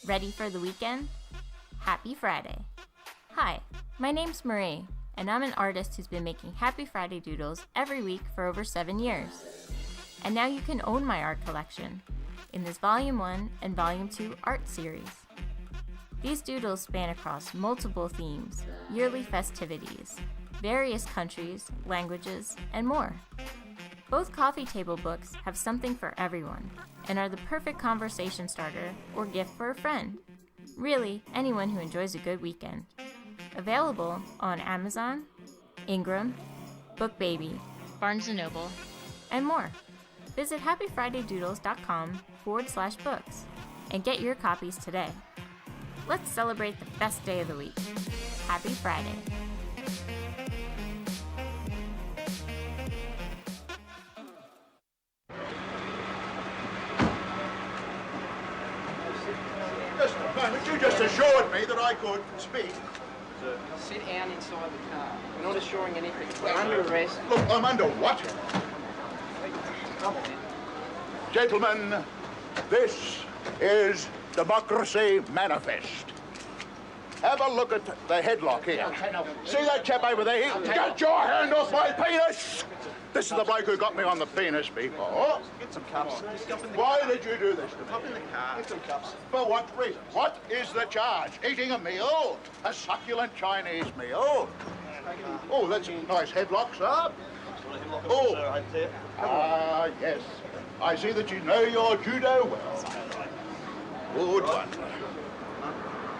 Ready for the weekend? Happy Friday. Hi, my name's Marie, and I'm an artist who's been making Happy Friday doodles every week for over 7 years. And now you can own my art collection in this Volume 1 and Volume 2 art series. These doodles span across multiple themes, yearly festivities, various countries, languages, and more. Both coffee table books have something for everyone and are the perfect conversation starter or gift for a friend. Really, anyone who enjoys a good weekend. Available on Amazon, Ingram, BookBaby, Barnes & Noble, and more. Visit happyfridaydoodles.com/books and get your copies today. Let's celebrate the best day of the week. Happy Friday. Just a moment, you just assured me that I could speak. Sit down inside the car. We're not assuring anything. We're under arrest. Look, I'm under what? Gentlemen, this is Democracy Manifest. Have a look at the headlock here. See that chap over there? Get your hand off my penis! This is the bloke who got me on the penis before. Get some cups. Why did you do this to me? Up in the car. Get some cups. For what reason? What is the charge? Eating a meal? A succulent Chinese meal? Oh, that's a nice headlock, sir. Oh, yes. I see that you know your judo well. Good one.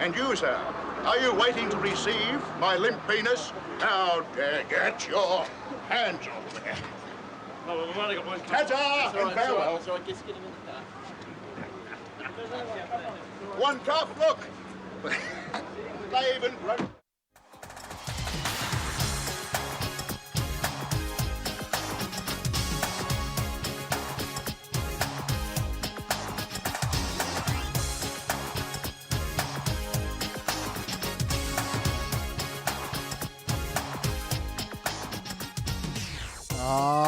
And you, sir, are you waiting to receive my limp penis? Now, get your hands off there. No, we've only got one cup. Ta-ta and farewell. That's all right. Just get him in the car. One cup, look. They even broke.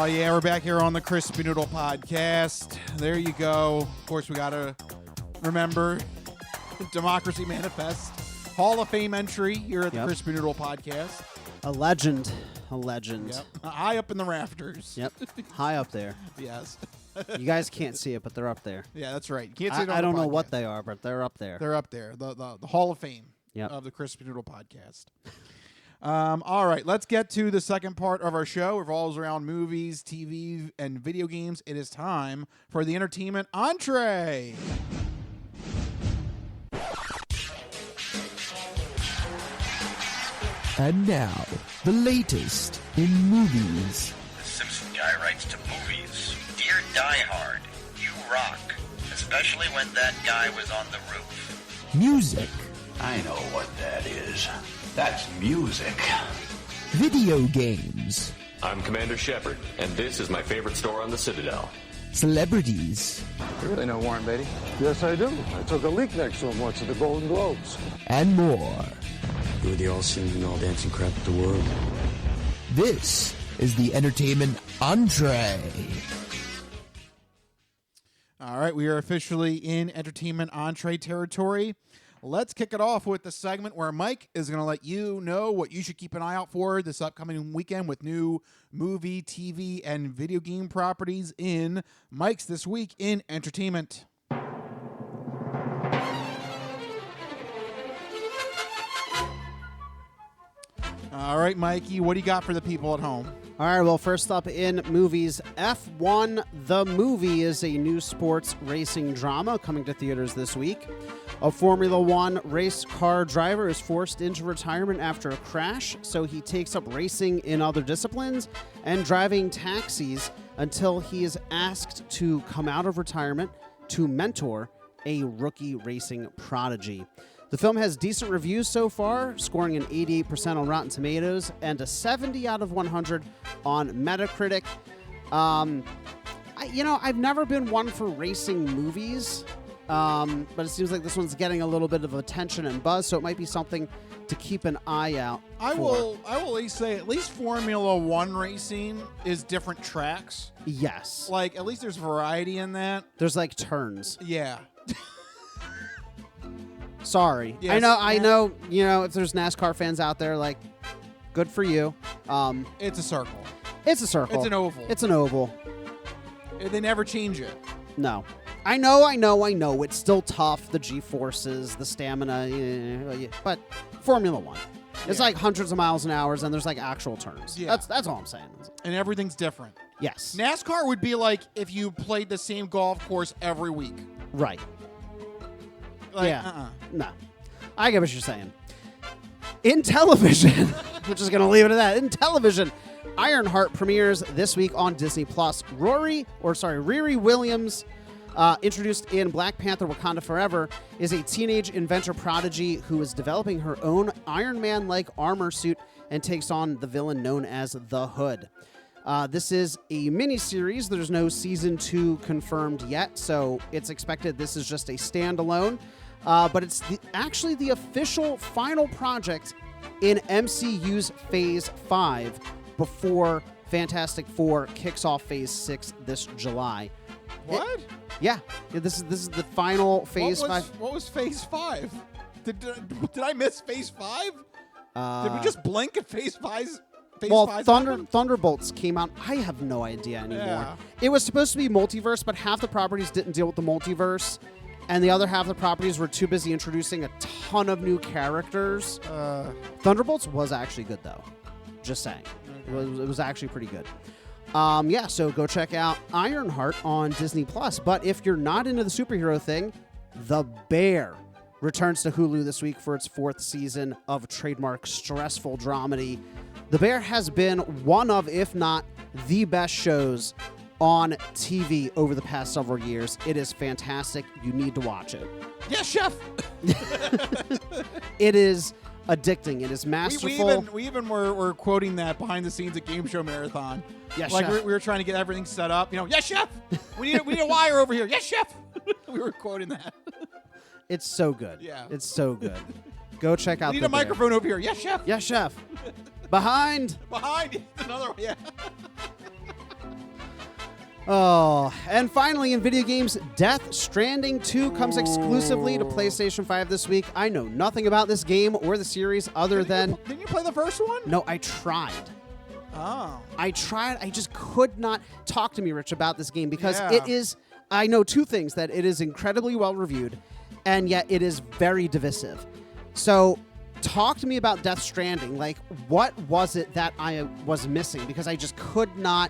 Oh, yeah, we're back here on the Crispy Noodle podcast. There you go. Of course, we got to remember Democracy Manifest. Hall of Fame entry here at the Crispy Noodle podcast. A legend. A legend. Yep. High up in the rafters. Yep. High up there. Yes. You guys can't see it, but they're up there. Yeah, that's right. You can't see it on I the don't know podcast. what they are, but they're up there. They're up there. The Hall of Fame of the Crispy Noodle podcast. All right, let's get to the second part of our show. It revolves around movies, TV, and video games. It is time for the entertainment entree. And now, the latest in movies. The Simpson guy writes to movies. Dear Die Hard, you rock. Especially when that guy was on the roof. Music. I know what that is. That's music. Video games. I'm Commander Shepard, and this is my favorite store on the Citadel. Celebrities. You really know Warren Beatty? Yes, I do. I took a leak next to him once at the Golden Globes. And more. You were the all-singing, all-dancing crap of the world. This is the entertainment entree. All right, we are officially in entertainment entree territory. Let's kick it off with the segment where Mike is going to let you know what you should keep an eye out for this upcoming weekend with new movie, TV, and video game properties in Mike's This Week in Entertainment. All right, Mikey, what do you got for the people at home? All right, well, first up in movies, F1 The Movie is a new sports racing drama coming to theaters this week. A Formula One race car driver is forced into retirement after a crash, so he takes up racing in other disciplines and driving taxis until he is asked to come out of retirement to mentor a rookie racing prodigy. The film has decent reviews so far, scoring an 88% on Rotten Tomatoes and a 70 out of 100 on Metacritic. I've never been one for racing movies, but it seems like this one's getting a little bit of attention and buzz, so it might be something to keep an eye out for. I will at least say at least Formula One racing is different tracks. Yes. Like, at least there's variety in that. There's like turns. Yeah. Sorry. Yes. I know, if there's NASCAR fans out there, like, good for you. It's a circle. It's a circle. It's an oval. It's an oval. They never change it. No. I know. It's still tough, the G-forces, the stamina, but Formula One. It's like hundreds of miles an hour, and there's like actual turns. Yeah. That's all I'm saying. And everything's different. Yes. NASCAR would be like if you played the same golf course every week. Right. Like, yeah. No. I get what you're saying. In television, we're just going to leave it at that. In television, Ironheart premieres this week on Disney+. Riri Williams, introduced in Black Panther Wakanda Forever, is a teenage inventor prodigy who is developing her own Iron Man-like armor suit and takes on the villain known as the Hood. This is a mini-series. There's no season 2 confirmed yet, so it's expected this is just a standalone. But it's actually the official final project in MCU's Phase 5 before Fantastic Four kicks off Phase 6 this July. What? This is the final Phase 5. What was Phase 5? Did I miss Phase 5? Did we just blink at Phase 5? Thunderbolts came out. I have no idea anymore. Yeah. It was supposed to be multiverse, but half the properties didn't deal with the multiverse, and the other half of the properties were too busy introducing a ton of new characters. Thunderbolts was actually good, though. Just saying. Okay. It was actually pretty good. So go check out Ironheart on Disney+. But if you're not into the superhero thing, The Bear returns to Hulu this week for its 4th season of trademark stressful dramedy. The Bear has been one of, if not the best shows on TV over the past several years. It is fantastic. You need to watch it. Yes, chef. It is addicting. It is masterful. We even were quoting that behind the scenes at Game Show Marathon. Yes, like chef. we were trying to get everything set up. Yes, chef. We need a wire over here. Yes, chef. We were quoting that. It's so good. Yeah. It's so good. Go check out We need The a microphone over here. Yes, chef. Yes, chef. Behind. Another one. Yeah. Oh, and finally in video games, Death Stranding 2 comes exclusively to PlayStation 5 this week. I know nothing about this game or the series other than... Didn't you play the first one? No, I tried. Oh. I tried. I just could not talk to me, Rich, about this game because Yeah. it is... I know two things, that it is incredibly well-reviewed, and yet it is very divisive. So... talk to me about Death Stranding. Like, what was it that I was missing? Because I just could not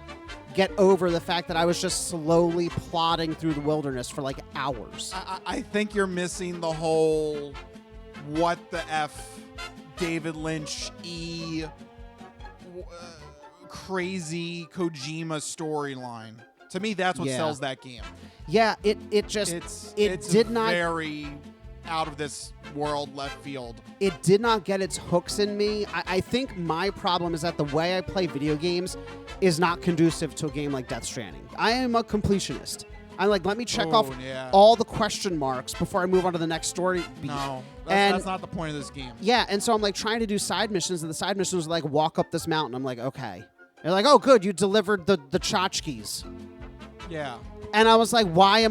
get over the fact that I was just slowly plodding through the wilderness for like hours. I think you're missing the whole what the F David Lynch crazy Kojima storyline. To me, that's what sells that game. Yeah, it did not very out of this world left field. It did not get its hooks in me. I think my problem is that the way I play video games is not conducive to a game like Death Stranding. I am a completionist. I'm like, let me check off all the question marks before I move on to the next story beat. No, that's not the point of this game. Yeah, and so I'm like trying to do side missions, and the side missions are like walk up this mountain. I'm like, okay. They're like, oh, good, you delivered the tchotchkes. Yeah. And I was like, why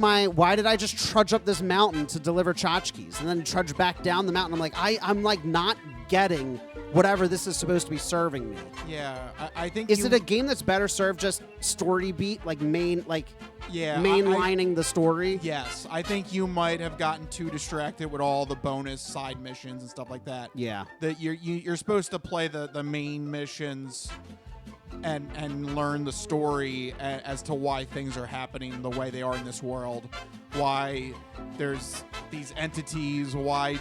did I just trudge up this mountain to deliver tchotchkes and then trudge back down the mountain? I'm like, I'm like not getting whatever this is supposed to be serving me. Yeah, I think. Is it a game that's better served just story beat, like mainlining the story? Yes, I think you might have gotten too distracted with all the bonus side missions and stuff like that. Yeah. That you're supposed to play the main missions and learn the story as to why things are happening the way they are in this world, why there's these entities, why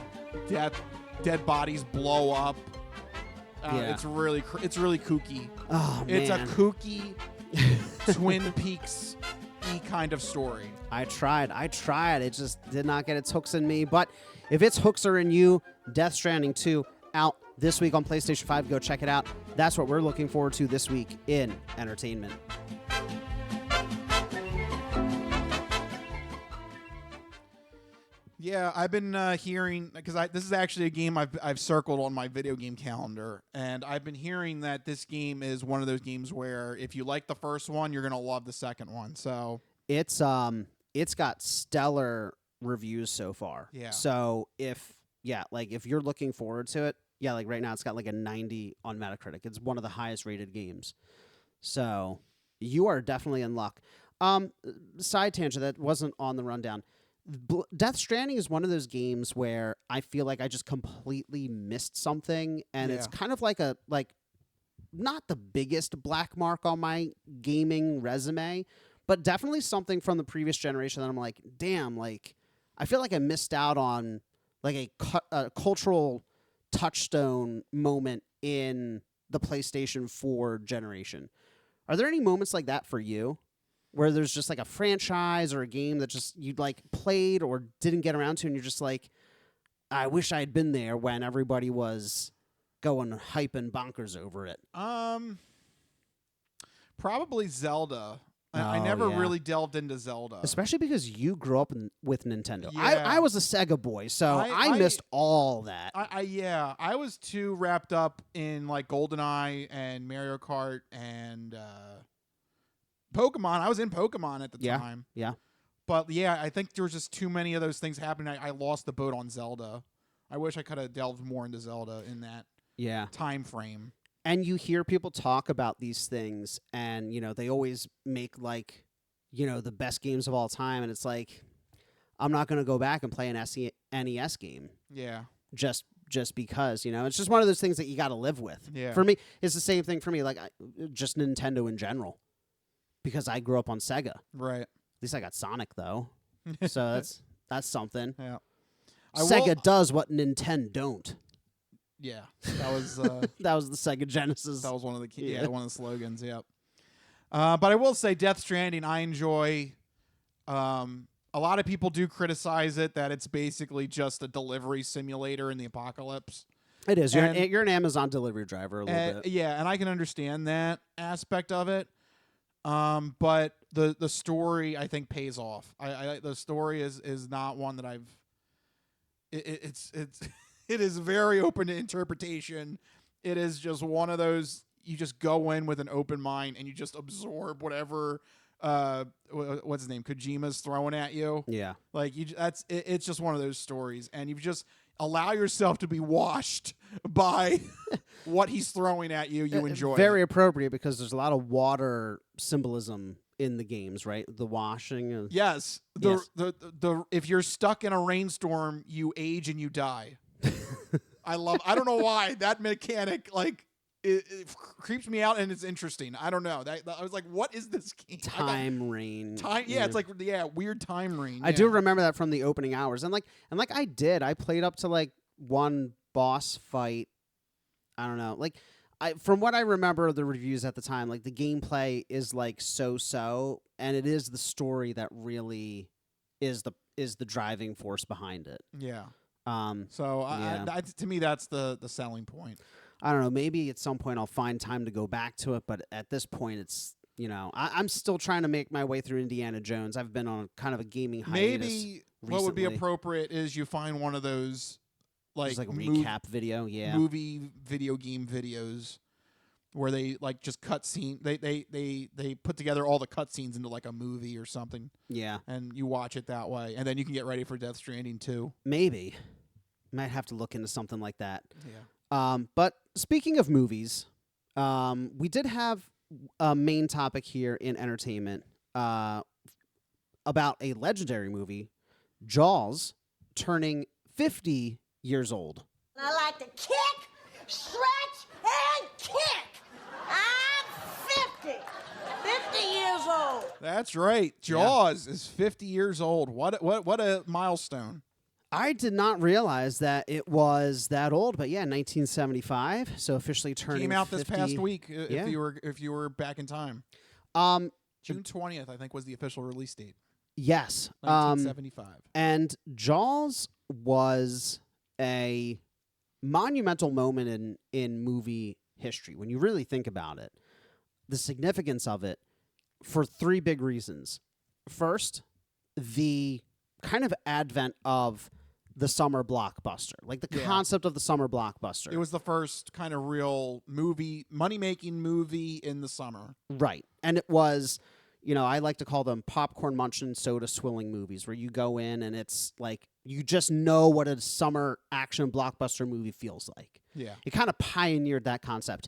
dead bodies blow up. It's really kooky. Oh, it's man. a kooky Twin Peaks-y kind of story. I tried. It just did not get its hooks in me. But if its hooks are in you, Death Stranding 2 out this week on PlayStation 5. Go check it out. That's what we're looking forward to this week in entertainment. Yeah, I've been hearing, because this is actually a game I've circled on my video game calendar, and I've been hearing that this game is one of those games where if you like the first one, you're gonna love the second one. So it's got stellar reviews so far. Yeah. So if you're looking forward to it, yeah, like right now it's got like a 90 on Metacritic. It's one of the highest rated games. So you are definitely in luck. Side tangent that wasn't on the rundown. Death Stranding is one of those games where I feel like I just completely missed something, and it's kind of like not the biggest black mark on my gaming resume, but definitely something from the previous generation that I'm like, damn, like I feel like I missed out on like a cultural touchstone moment in the PlayStation 4 generation. Are there any moments like that for you? Where there's just like a franchise or a game that just you'd like played or didn't get around to, and you're just like, I wish I had been there when everybody was going hype and bonkers over it. Probably Zelda. I never really delved into Zelda. Especially because you grew up with Nintendo. Yeah. I was a Sega boy, so I missed all that. I was too wrapped up in like GoldenEye and Mario Kart and Pokemon. I was in Pokemon at the time. Yeah. But yeah, I think there was just too many of those things happening. I lost the boat on Zelda. I wish I could have delved more into Zelda in that time frame. And you hear people talk about these things, and they always make like the best games of all time, and it's like I'm not going to go back and play an NES game. Yeah. Just because, it's just one of those things that you got to live with. Yeah. For me, it's the same thing for me, like just Nintendo in general. Because I grew up on Sega. Right. At least I got Sonic, though. So that's something. Yeah. Sega does what Nintendo don't. Yeah. That was that was the Sega Genesis. That was one of the one of the slogans, yeah. But I will say Death Stranding I enjoy. A lot of people do criticize it that it's basically just a delivery simulator in the apocalypse. It is. You're an Amazon delivery driver a little bit. Yeah, and I can understand that aspect of it. But the story I think pays off. The story is not one that I've. It is very open to interpretation. It is just one of those you just go in with an open mind and you just absorb whatever what's his name, Kojima's throwing at you. Yeah. Like it's just one of those stories, and you just allow yourself to be washed by what he's throwing at you. You enjoy Very it. appropriate because there's a lot of water symbolism in the games, right? The washing. And Yes. The if you're stuck in a rainstorm, you age and you die. I don't know why that mechanic it creeps me out, and it's interesting. I don't know. I was like, what is this game? Time rain. Yeah, it's like weird time rain. I do remember that from the opening hours. And I played up to like one boss fight. I don't know. Like from what I remember of the reviews at the time, like the gameplay is like so, and it is the story that really is the driving force behind it. Yeah. Yeah. To me, that's the selling point. I don't know. Maybe at some point I'll find time to go back to it, but at this point, it's I'm still trying to make my way through Indiana Jones. I've been on kind of a gaming hiatus. Maybe what would be appropriate is you find one of those like a recap video, movie video game videos where they like just cut scene. They put together all the cut scenes into like a movie or something. Yeah, and you watch it that way, and then you can get ready for Death Stranding 2. Maybe might have to look into something like that. Yeah. But speaking of movies, we did have a main topic here in entertainment about a legendary movie, Jaws, turning 50 years old. I like to kick, stretch, and kick. I'm 50. 50 years old. That's right. Jaws is 50 years old. What a milestone. I did not realize that it was that old, but yeah, 1975, so officially turning 50. Came out this past week if you were back in time. June 20th, I think, was the official release date. Yes. 1975. And Jaws was a monumental moment in movie history when you really think about it. The significance of it for three big reasons. First, the kind of advent of the summer blockbuster, like the concept of the summer blockbuster. It was the first kind of real money-making movie in the summer. Right. And it was, I like to call them popcorn munching, soda swilling movies where you go in and it's like, you just know what a summer action blockbuster movie feels like. Yeah. It kind of pioneered that concept.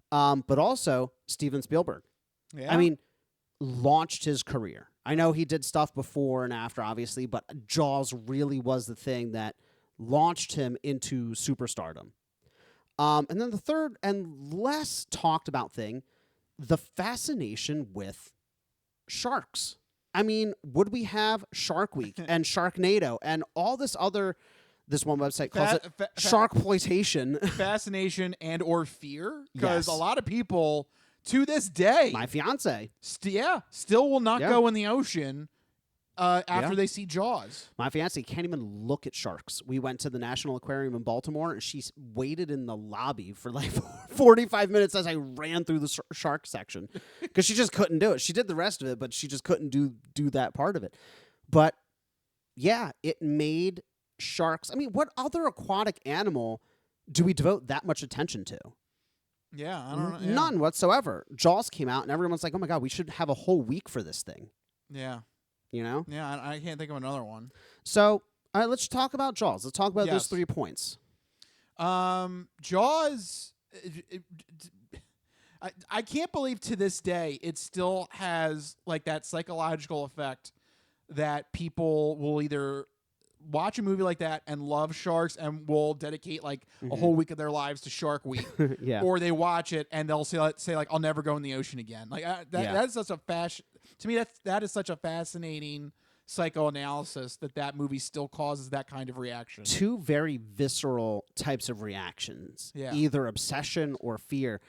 But also Steven Spielberg. Yeah. I mean, launched his career. I know he did stuff before and after, obviously, but Jaws really was the thing that launched him into superstardom. And then the third and less talked about thing, the fascination with sharks. I mean, would we have Shark Week and Sharknado and all this other... This one website calls it Sharkploitation. Fascination and or fear. Because Yes. a lot of people, to this day... My fiance. Still will not go in the ocean after they see Jaws. My fiance can't even look at sharks. We went to the National Aquarium in Baltimore, and she waited in the lobby for like 45 minutes as I ran through the shark section because she just couldn't do it. She did the rest of it, but she just couldn't do that part of it. But yeah, it made sharks. I mean, what other aquatic animal do we devote that much attention to? Yeah, I don't know. Yeah. None whatsoever. Jaws came out, and everyone's like, oh my God, we should have a whole week for this thing. Yeah. Yeah, I can't think of another one. So, all right, let's talk about Jaws. Let's talk about those 3 points. Jaws, I can't believe to this day it still has like that psychological effect that people will either watch a movie like that and love sharks and will dedicate like a whole week of their lives to Shark Week, or they watch it and they'll say like, I'll never go in the ocean again. Like that's such a to me that is such a fascinating psychoanalysis that movie still causes that kind of reaction. 2 very visceral types of reactions, either obsession or fear.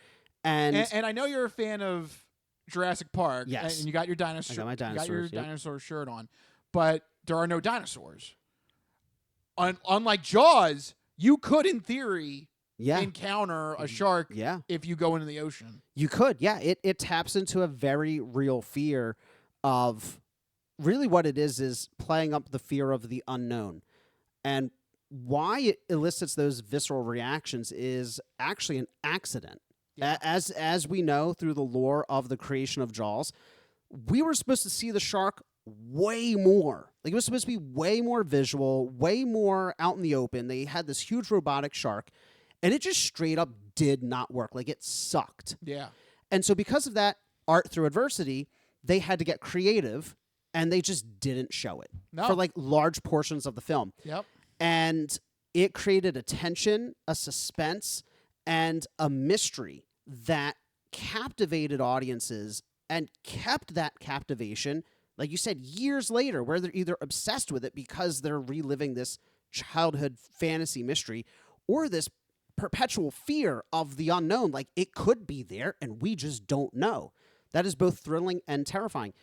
And I know you're a fan of Jurassic Park, yes, and you got your dinosaur, I got my dinosaurs, you got your dinosaur shirt on, but there are no dinosaurs. Unlike Jaws, you could, in theory, encounter a shark if you go into the ocean. You could, It taps into a very real fear of really what it is playing up the fear of the unknown. And why it elicits those visceral reactions is actually an accident. Yeah. As we know through the lore of the creation of Jaws, we were supposed to see the shark way more. Like, it was supposed to be way more visual, way more out in the open. They had this huge robotic shark, and it just straight up did not work. Like, it sucked. Yeah. And so because of that, art through adversity, they had to get creative, and they just didn't show it for like large portions of the film. Yep. And it created a tension, a suspense, and a mystery that captivated audiences and kept that captivation, like you said, years later, where they're either obsessed with it because they're reliving this childhood fantasy mystery, or this perpetual fear of the unknown. Like, it could be there and we just don't know. That is both thrilling and terrifying.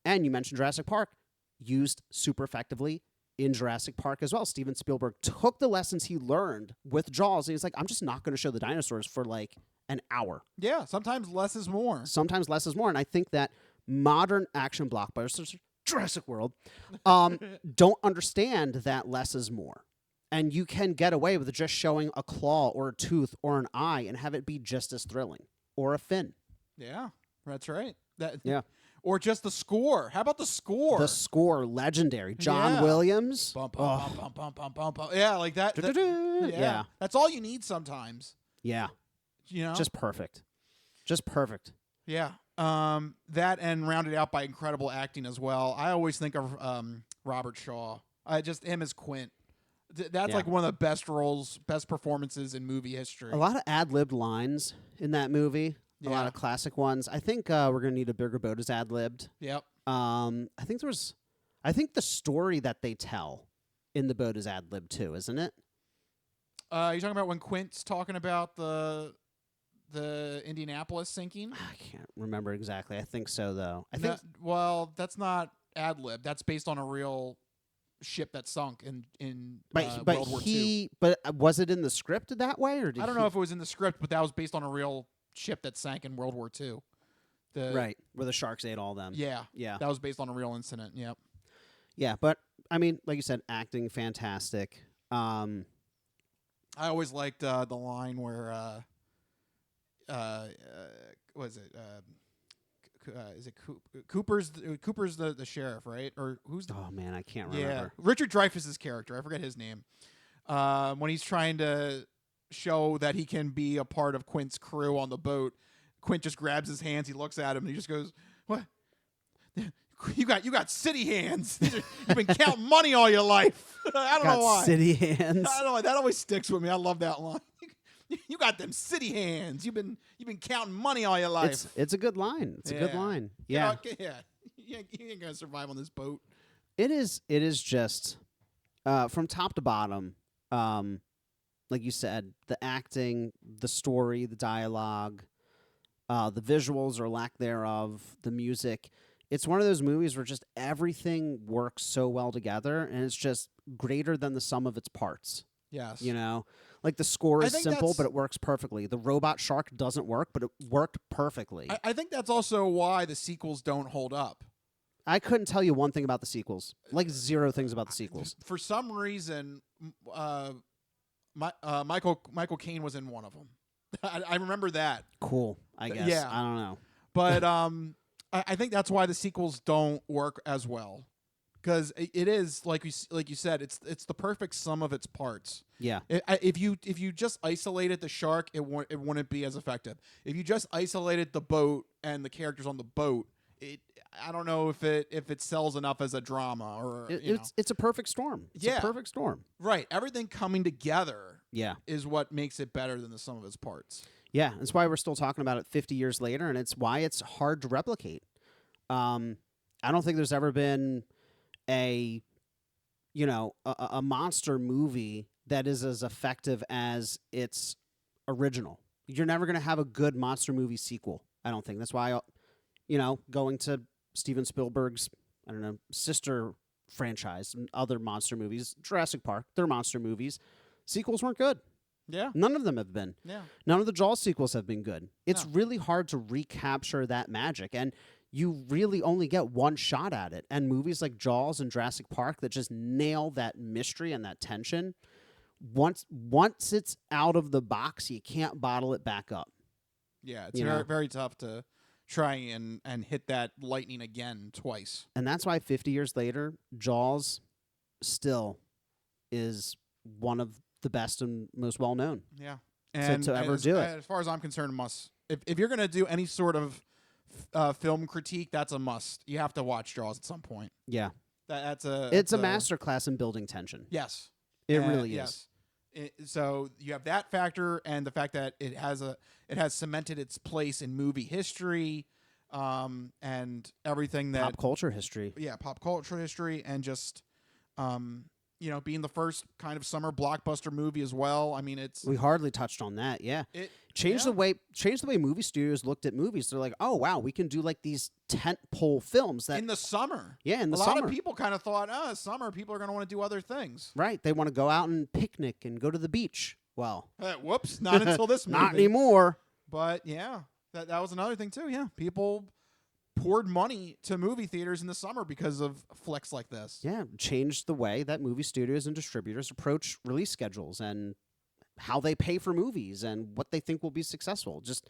And you mentioned Jurassic Park, used super effectively in Jurassic Park as well. Steven Spielberg took the lessons he learned with Jaws, and he's like, I'm just not going to show the dinosaurs for like an hour. Yeah, sometimes less is more. Sometimes less is more. And I think that modern action blockbusters, Jurassic World, don't understand that less is more. And you can get away with just showing a claw or a tooth or an eye and have it be just as thrilling. Or a fin. Yeah, that's right. Yeah. Or just the score. How about the score? The score, legendary. John Williams. Bum, bum, bum, bum, bum, bum, bum. Yeah, like that. Yeah. That's all you need sometimes. Yeah. You know? Just perfect. Just perfect. Yeah. That and rounded out by incredible acting as well. I always think of Robert Shaw. Just him as Quint. That's like one of the best roles, best performances in movie history. A lot of ad-libbed lines in that movie. A lot of classic ones. I think we're going to need a bigger boat as ad-libbed. Yep. I think the story that they tell in the boat is ad-libbed too, isn't it? You're talking about when Quint's talking about the Indianapolis sinking? I can't remember exactly. I think so, though. I think. Well, that's not ad-lib. That's based on a real ship that sunk in World War II. But was it in the script that way, or I don't know if it was in the script, but that was based on a real ship that sank in World War II. Right, where the sharks ate all them. Yeah. Yeah. That was based on a real incident. Yep. Yeah, but I mean, like you said, acting fantastic. I always liked the line where what is it? Is it Cooper's the sheriff, right? Or who's the... Oh man, I can't remember. Yeah, Richard Dreyfuss's character. I forget his name. When he's trying to show that he can be a part of Quint's crew on the boat, Quint just grabs his hands. He looks at him and he just goes, "What? You got city hands. You've been counting money all your life." I don't know why. City hands. I don't know. That always sticks with me. I love that line. You got them city hands. You've been counting money all your life. It's a good line. It's a good line. Yeah. You ain't gonna survive on this boat. It is just from top to bottom. Like you said, the acting, the story, the dialogue, the visuals or lack thereof, the music. It's one of those movies where just everything works so well together, and it's just greater than the sum of its parts. Yes. You know? Like, the score is simple, but it works perfectly. The robot shark doesn't work, but it worked perfectly. I think that's also why the sequels don't hold up. I couldn't tell you one thing about the sequels. Like, zero things about the sequels. For some reason, Michael Caine was in one of them. I remember that. Cool, I guess. Yeah. I don't know. But I think that's why the sequels don't work as well. Because it is, like you said, it's the perfect sum of its parts. Yeah. If you just isolated the shark, it wouldn't be as effective. If you just isolated the boat and the characters on the boat, I don't know if it sells enough as a drama or it's a perfect storm. It's a perfect storm. Right. Everything coming together. Yeah. Is what makes it better than the sum of its parts. Yeah, that's why we're still talking about it 50 years later, and it's why it's hard to replicate. I don't think there's ever been a monster movie that is as effective as its original. You're never going to have a good monster movie sequel, I don't think. That's why, going to Steven Spielberg's, sister franchise and other monster movies, Jurassic Park, they're monster movies. Sequels weren't good. Yeah. None of them have been. Yeah. None of the Jaws sequels have been good. It's really hard to recapture that magic, and you really only get one shot at it. And movies like Jaws and Jurassic Park that just nail that mystery and that tension, once it's out of the box, you can't bottle it back up. Yeah, it's very, very tough to try and hit that lightning again twice. And that's why 50 years later, Jaws still is one of the best and most well known. Yeah. And to ever do it. As far as I'm concerned, must. If you're going to do any sort of film critique, that's a must. You have to watch Jaws at some point. Yeah. It's a masterclass in building tension. Yes. It really yes. is. So you have that factor and the fact that it has cemented its place in movie history, and everything that pop culture history. Yeah, pop culture history, and just being the first kind of summer blockbuster movie as well. I mean, we hardly touched on that. Yeah, it changed the way movie studios looked at movies. They're like, oh wow, we can do like these tentpole films that in the summer. Yeah, in the summer. A summer. lot of people kind of thought, summer people are going to want to do other things. Right, they want to go out and picnic and go to the beach. Well, whoops, not until this movie. Not anymore. But yeah, that was another thing too. Yeah, people poured money to movie theaters in the summer because of flicks like this. Yeah, changed the way that movie studios and distributors approach release schedules and how they pay for movies and what they think will be successful. Just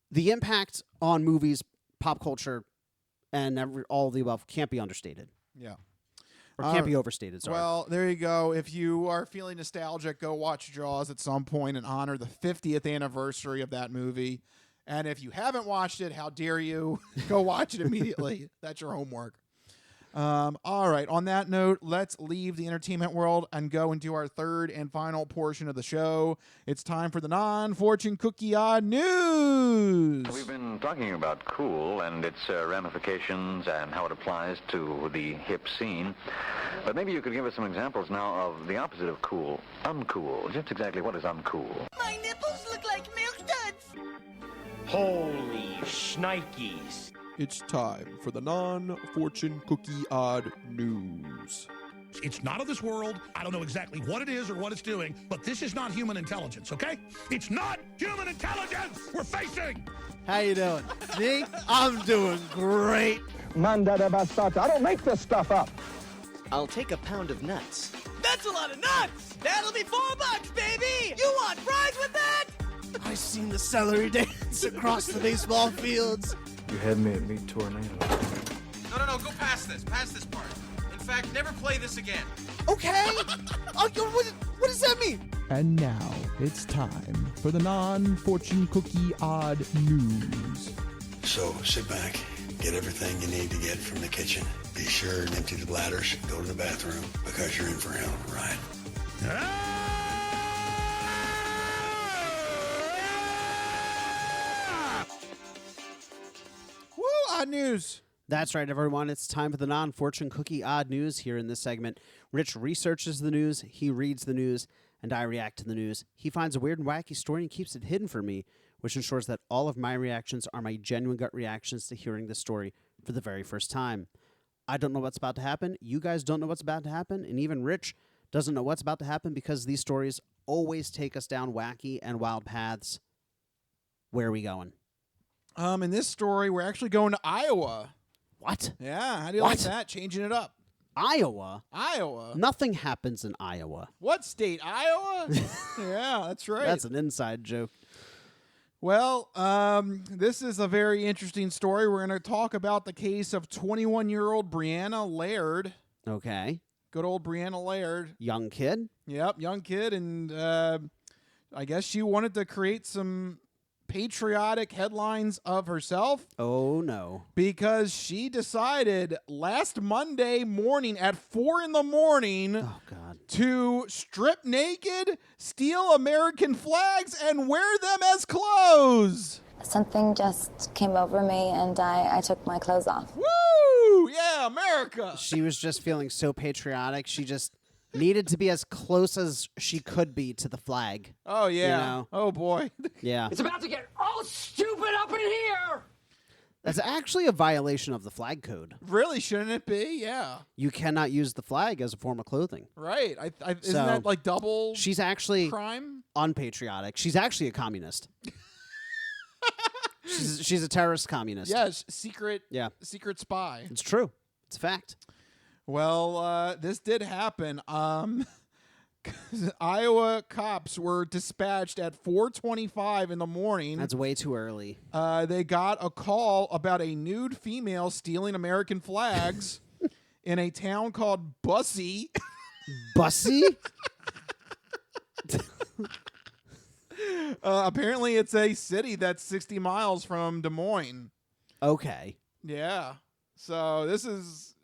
the impact on movies, pop culture, and all of the above can't be understated. Yeah. Or can't be overstated, sorry. Well, there you go. If you are feeling nostalgic, go watch Jaws at some point and honor the 50th anniversary of that movie. And if you haven't watched it, how dare you? Go watch it immediately. That's your homework. All right. On that note, let's leave the entertainment world and go into our third and final portion of the show. It's time for the non-fortune cookie odd news. We've been talking about cool and its ramifications and how it applies to the hip scene. But maybe you could give us some examples now of the opposite of cool, uncool. Just exactly what is uncool? My nipples look like milk duds. Holy shnikes. It's time for the non-fortune cookie odd news. It's not of this world. I don't know exactly what it is or what it's doing, but this is not human intelligence, okay? It's not human intelligence we're facing! How you doing? Me? I'm doing great. Manda de bastata. I don't make this stuff up. I'll take a pound of nuts. That's a lot of nuts! That'll be $4, baby! You want fries with that? I seen the celery dance across the baseball fields. You had me at Meat Tornado. No, go past this. Past this part. In fact, never play this again. Okay. What does that mean? And now it's time for the non-fortune cookie odd news. So sit back, get everything you need to get from the kitchen. Be sure and empty the bladders. Go to the bathroom because you're in for a hell of a ride. Odd news. That's right, everyone. It's time for the non-fortune cookie odd news here in this segment. Rich researches the news, he reads the news, and I react to the news. He finds a weird and wacky story and keeps it hidden from me, which ensures that all of my reactions are my genuine gut reactions to hearing the story for the very first time. I don't know what's about to happen. You guys don't know what's about to happen. And even Rich doesn't know what's about to happen because these stories always take us down wacky and wild paths. Where are we going? In this story, we're actually going to Iowa. What? Yeah, how do you like that? Changing it up. Iowa? Iowa. Nothing happens in Iowa. What state? Iowa? Yeah, that's right. That's an inside joke. Well, this is a very interesting story. We're going to talk about the case of 21-year-old Brianna Laird. Okay. Good old Brianna Laird. Young kid? Yep, young kid. And I guess she wanted to create some patriotic headlines of herself. Oh, no. Because she decided last Monday morning at 4 in the morning to strip naked, steal American flags, and wear them as clothes. Something just came over me, and I took my clothes off. Woo! Yeah, America! She was just feeling so patriotic. She just needed to be as close as she could be to the flag. Oh, yeah. You know? Oh, boy. Yeah. It's about to get all stupid up in here! That's actually a violation of the flag code. Really? Shouldn't it be? Yeah. You cannot use the flag as a form of clothing. Right. Isn't that like double she's actually crime? Unpatriotic. She's actually a communist. she's a terrorist communist. Yes. Secret spy. It's true. It's a fact. Well, this did happen. Iowa cops were dispatched at 4:25 in the morning. That's way too early. They got a call about a nude female stealing American flags in a town called Bussy. Bussy? Apparently, it's a city that's 60 miles from Des Moines. Okay. Yeah. So this is,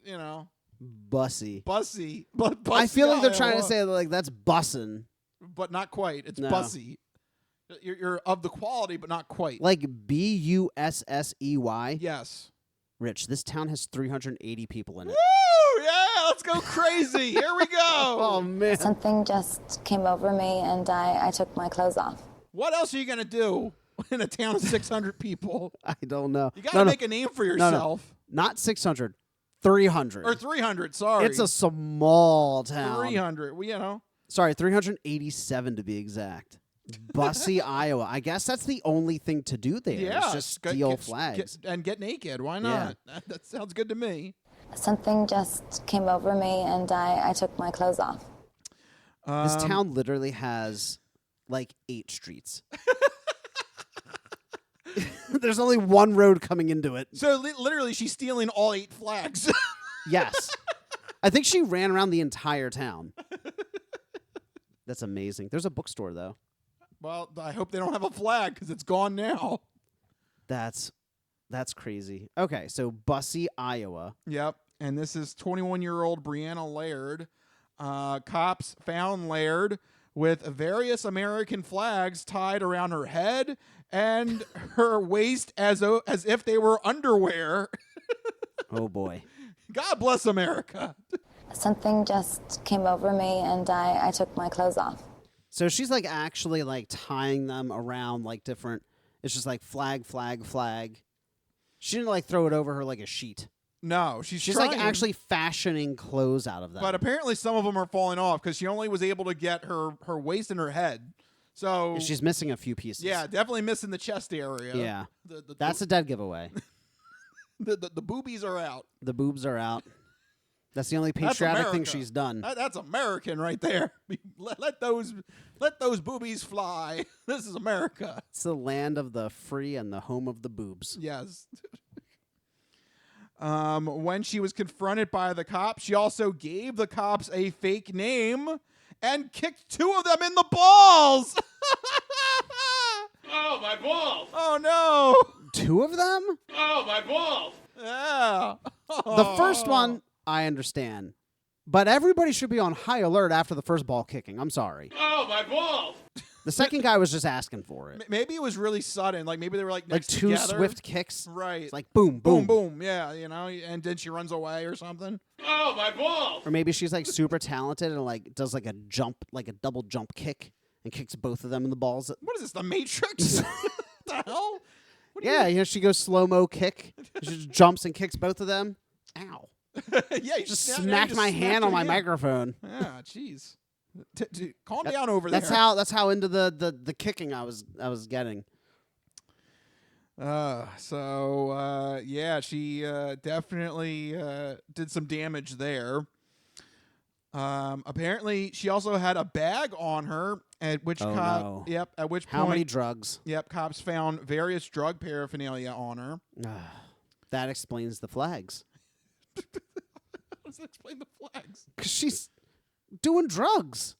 Bussy. Bussy. I feel like they're trying to say like that's bussin'. But not quite. It's No. Bussy. You're of the quality, but not quite. Like Bussey. Yes. Rich, this town has 380 people in it. Woo! Yeah, let's go crazy. Here we go. Oh, man. Something just came over me and I took my clothes off. What else are you going to do in a town of 600 people? I don't know. You got to make a name for yourself. No. Not 600. 300. Or 300, sorry. It's a small town. 300. Well, Sorry, 387 to be exact. Bussy, Iowa. I guess that's the only thing to do there. Yeah. It's just steal flags. And get naked. Why not? Yeah. That sounds good to me. Something just came over me and I took my clothes off. This town literally has like 8 streets. There's only one road coming into it. So literally she's stealing all 8 flags. Yes. I think she ran around the entire town. That's amazing. There's a bookstore, though. Well, I hope they don't have a flag because it's gone now. That's crazy. Okay, so Bussy, Iowa. Yep. And this is 21-year-old Brianna Laird. Cops found Laird with various American flags tied around her head and her waist as if they were underwear. Oh, boy. God bless America. Something just came over me and I took my clothes off. So she's like actually like tying them around like different. It's just like flag, flag, flag. She didn't like throw it over her like a sheet. No, she's like trying. actually fashioning clothes out of them. But apparently some of them are falling off because she only was able to get her waist and her head. So And she's missing a few pieces. Yeah, definitely missing the chest area. Yeah. That's a dead giveaway. The boobies are out. The boobs are out. That's the only patriotic thing she's done. That's American right there. Let those boobies fly. This is America. It's the land of the free and the home of the boobs. Yes. When she was confronted by the cops, she also gave the cops a fake name and kicked 2 of them in the balls. Oh, my balls! Oh, no. 2 of them? Oh, my balls! Yeah. The first one, I understand. But everybody should be on high alert after the first ball kicking. I'm sorry. Oh, my balls! The second guy was just asking for it. Maybe it was really sudden. Like maybe they were like next 2 together. swift kicks. Right. It's like boom, boom. Boom, boom. Yeah, and then she runs away or something. Oh, my balls! Or maybe she's like super talented and like does like a jump, like a double jump kick and kicks both of them in the balls. What is this, The Matrix? What the hell? Yeah, she goes slow-mo kick. She just jumps and kicks both of them. Ow. Yeah, you just smacked my hand on my microphone. Yeah, jeez. Calm down over there. That's how into the kicking I was getting. Yeah, she definitely did some damage there. Apparently, she also had a bag on her, at which no. Yep. At which point, how many drugs? Yep. Cops found various drug paraphernalia on her. That explains the flags. How does that explain the flags? Because she's doing drugs.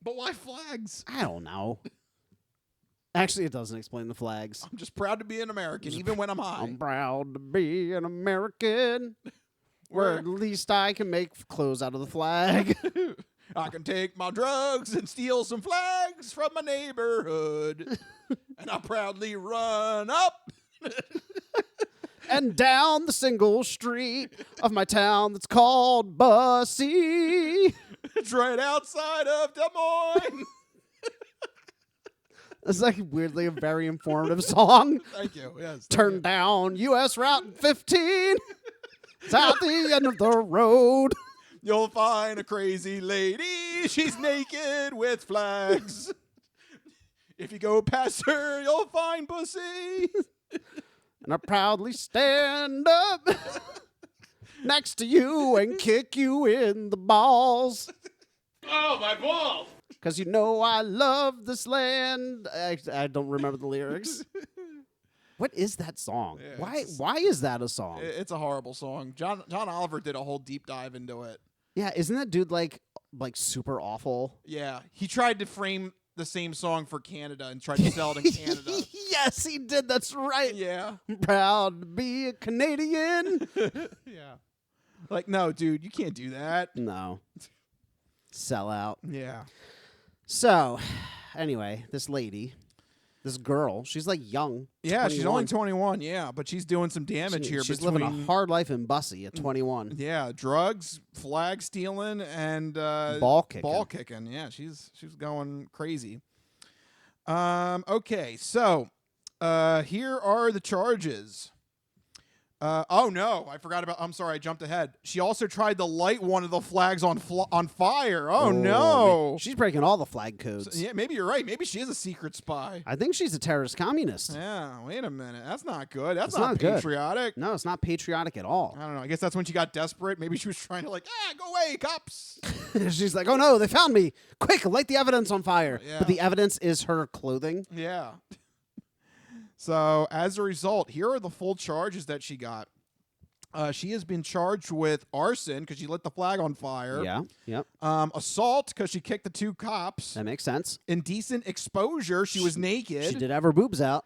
But why flags? I don't know. Actually, it doesn't explain the flags. I'm just proud to be an American, even when I'm high. I'm proud to be an American. Where at least I can make clothes out of the flag. I can take my drugs and steal some flags from my neighborhood. And I proudly run up and down the single street of my town that's called Bussy. It's right outside of Des Moines. It's like weirdly a very informative song. Thank you. Yes. Turn down U.S. Route 15. It's at the end of the road. You'll find a crazy lady. She's naked with flags. If you go past her, you'll find pussy. And I proudly stand up next to you and kick you in the balls. Oh, my balls! Because you know I love this land. I don't remember the lyrics. What is that song? Yeah, Why is that a song? It's a horrible song. John Oliver did a whole deep dive into it. Yeah, isn't that dude like super awful? Yeah, he tried to frame the same song for Canada and tried to sell it in Canada. Yes, he did. That's right. Yeah. I'm proud to be a Canadian. Yeah. Like, no, dude, you can't do that. No. Sell out. Yeah. So, anyway, this girl, she's like young. Yeah, 21. she's only 21, yeah, but she's doing some damage here. She's living a hard life in Bussy at 21. Yeah, drugs, flag stealing, and ball kicking. Yeah, she's going crazy. Okay, so here are the charges. Oh no, I forgot about. I'm sorry, I jumped ahead. She also tried to light one of the flags on fire. Oh no, she's breaking all the flag codes. So, yeah, maybe you're right. Maybe she is a secret spy. I think she's a terrorist communist. Yeah, wait a minute. That's not good. That's not good. patriotic. No, it's not patriotic at all. I don't know. I guess that's when she got desperate. Maybe she was trying to go away, cops. She's like, oh no, they found me. Quick, light the evidence on fire. Yeah. But the evidence is her clothing. Yeah. So, as a result, here are the full charges that she got. She has been charged with arson because she lit the flag on fire. Yeah, yep. Assault because she kicked the 2 cops. That makes sense. Indecent exposure. She was naked. She did have her boobs out.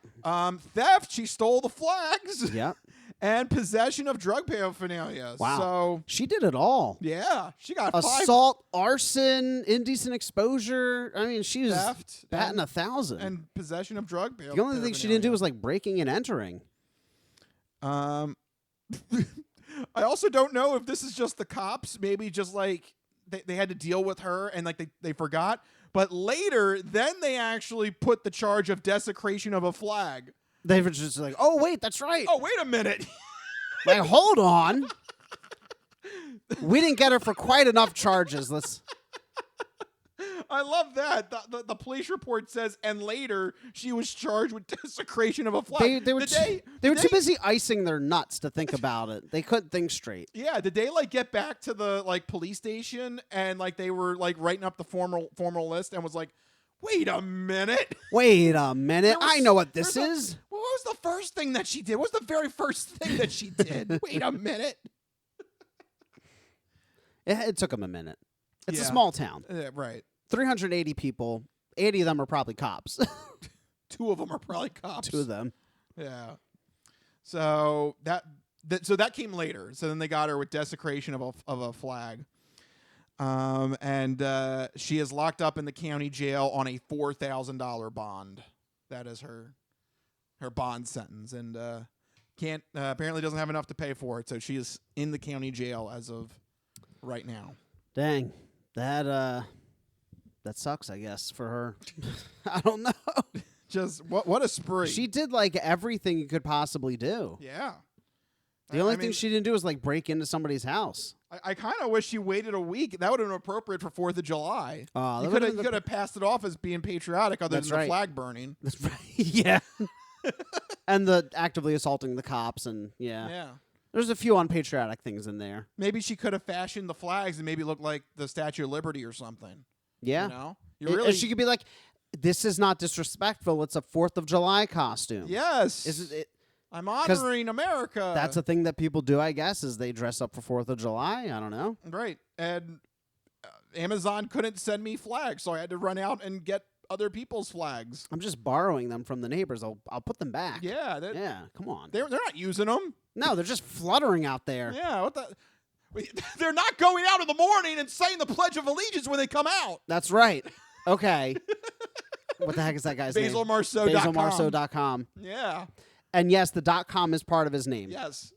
Theft. She stole the flags. Yep. And possession of drug paraphernalia. Wow. So she did it all. Yeah. She got 5. Assault, arson, indecent exposure. I mean, she's Theft batting 1,000. And possession of drug paraphernalia. The only thing she didn't do was like breaking and entering. I also don't know if this is just the cops. Maybe just like they had to deal with her and like they forgot. But later, then they actually put the charge of desecration of a flag. They were just like, oh, wait, that's right. Oh, wait a minute. Like, hold on. We didn't get her for quite enough charges. I love that. The police report says, and later she was charged with desecration of a flag. They were too busy icing their nuts to think about it. They couldn't think straight. Yeah, did they get back to the police station and they were writing up the formal list and was like, wait a minute. Wait a minute. I know what this is. What was the first thing that she did? What was the very first thing that she did? Wait a minute. It took them a minute. It's a Yeah. small town. Right. 380 people. 80 of them are probably cops. 2 of them are probably cops. 2 of them. Yeah. So that came later. So then they got her with desecration of a flag. And she is locked up in the county jail on a $4,000 bond. That is her bond sentence, and can't apparently doesn't have enough to pay for it. So she is in the county jail as of right now. Dang, that sucks. I guess for her. I don't know. Just what a spree. She did everything you could possibly do. Yeah. The only thing she didn't do was break into somebody's house. I kind of wish she waited a week. That would have been appropriate for 4th of July. You could have passed it off as being patriotic other than the flag burning. That's right. Yeah. And the actively assaulting the cops and Yeah. There's a few unpatriotic things in there. Maybe she could have fashioned the flags and maybe look like the Statue of Liberty or something. Yeah. You know? She could be like, this is not disrespectful. It's a 4th of July costume. Yes. I'm honoring America. That's a thing that people do, I guess, is they dress up for 4th of July. I don't know. Right. And Amazon couldn't send me flags, so I had to run out and get other people's flags. I'm just borrowing them from the neighbors. I'll put them back. Yeah. Yeah, come on. They're not using them. No, they're just fluttering out there. Yeah, what the... They're not going out in the morning and saying the Pledge of Allegiance when they come out. That's right. Okay. What the heck is that guy's name? BasilMarceau.com. BasilMarceau.com. Yeah. And yes, the .com is part of his name. Yes.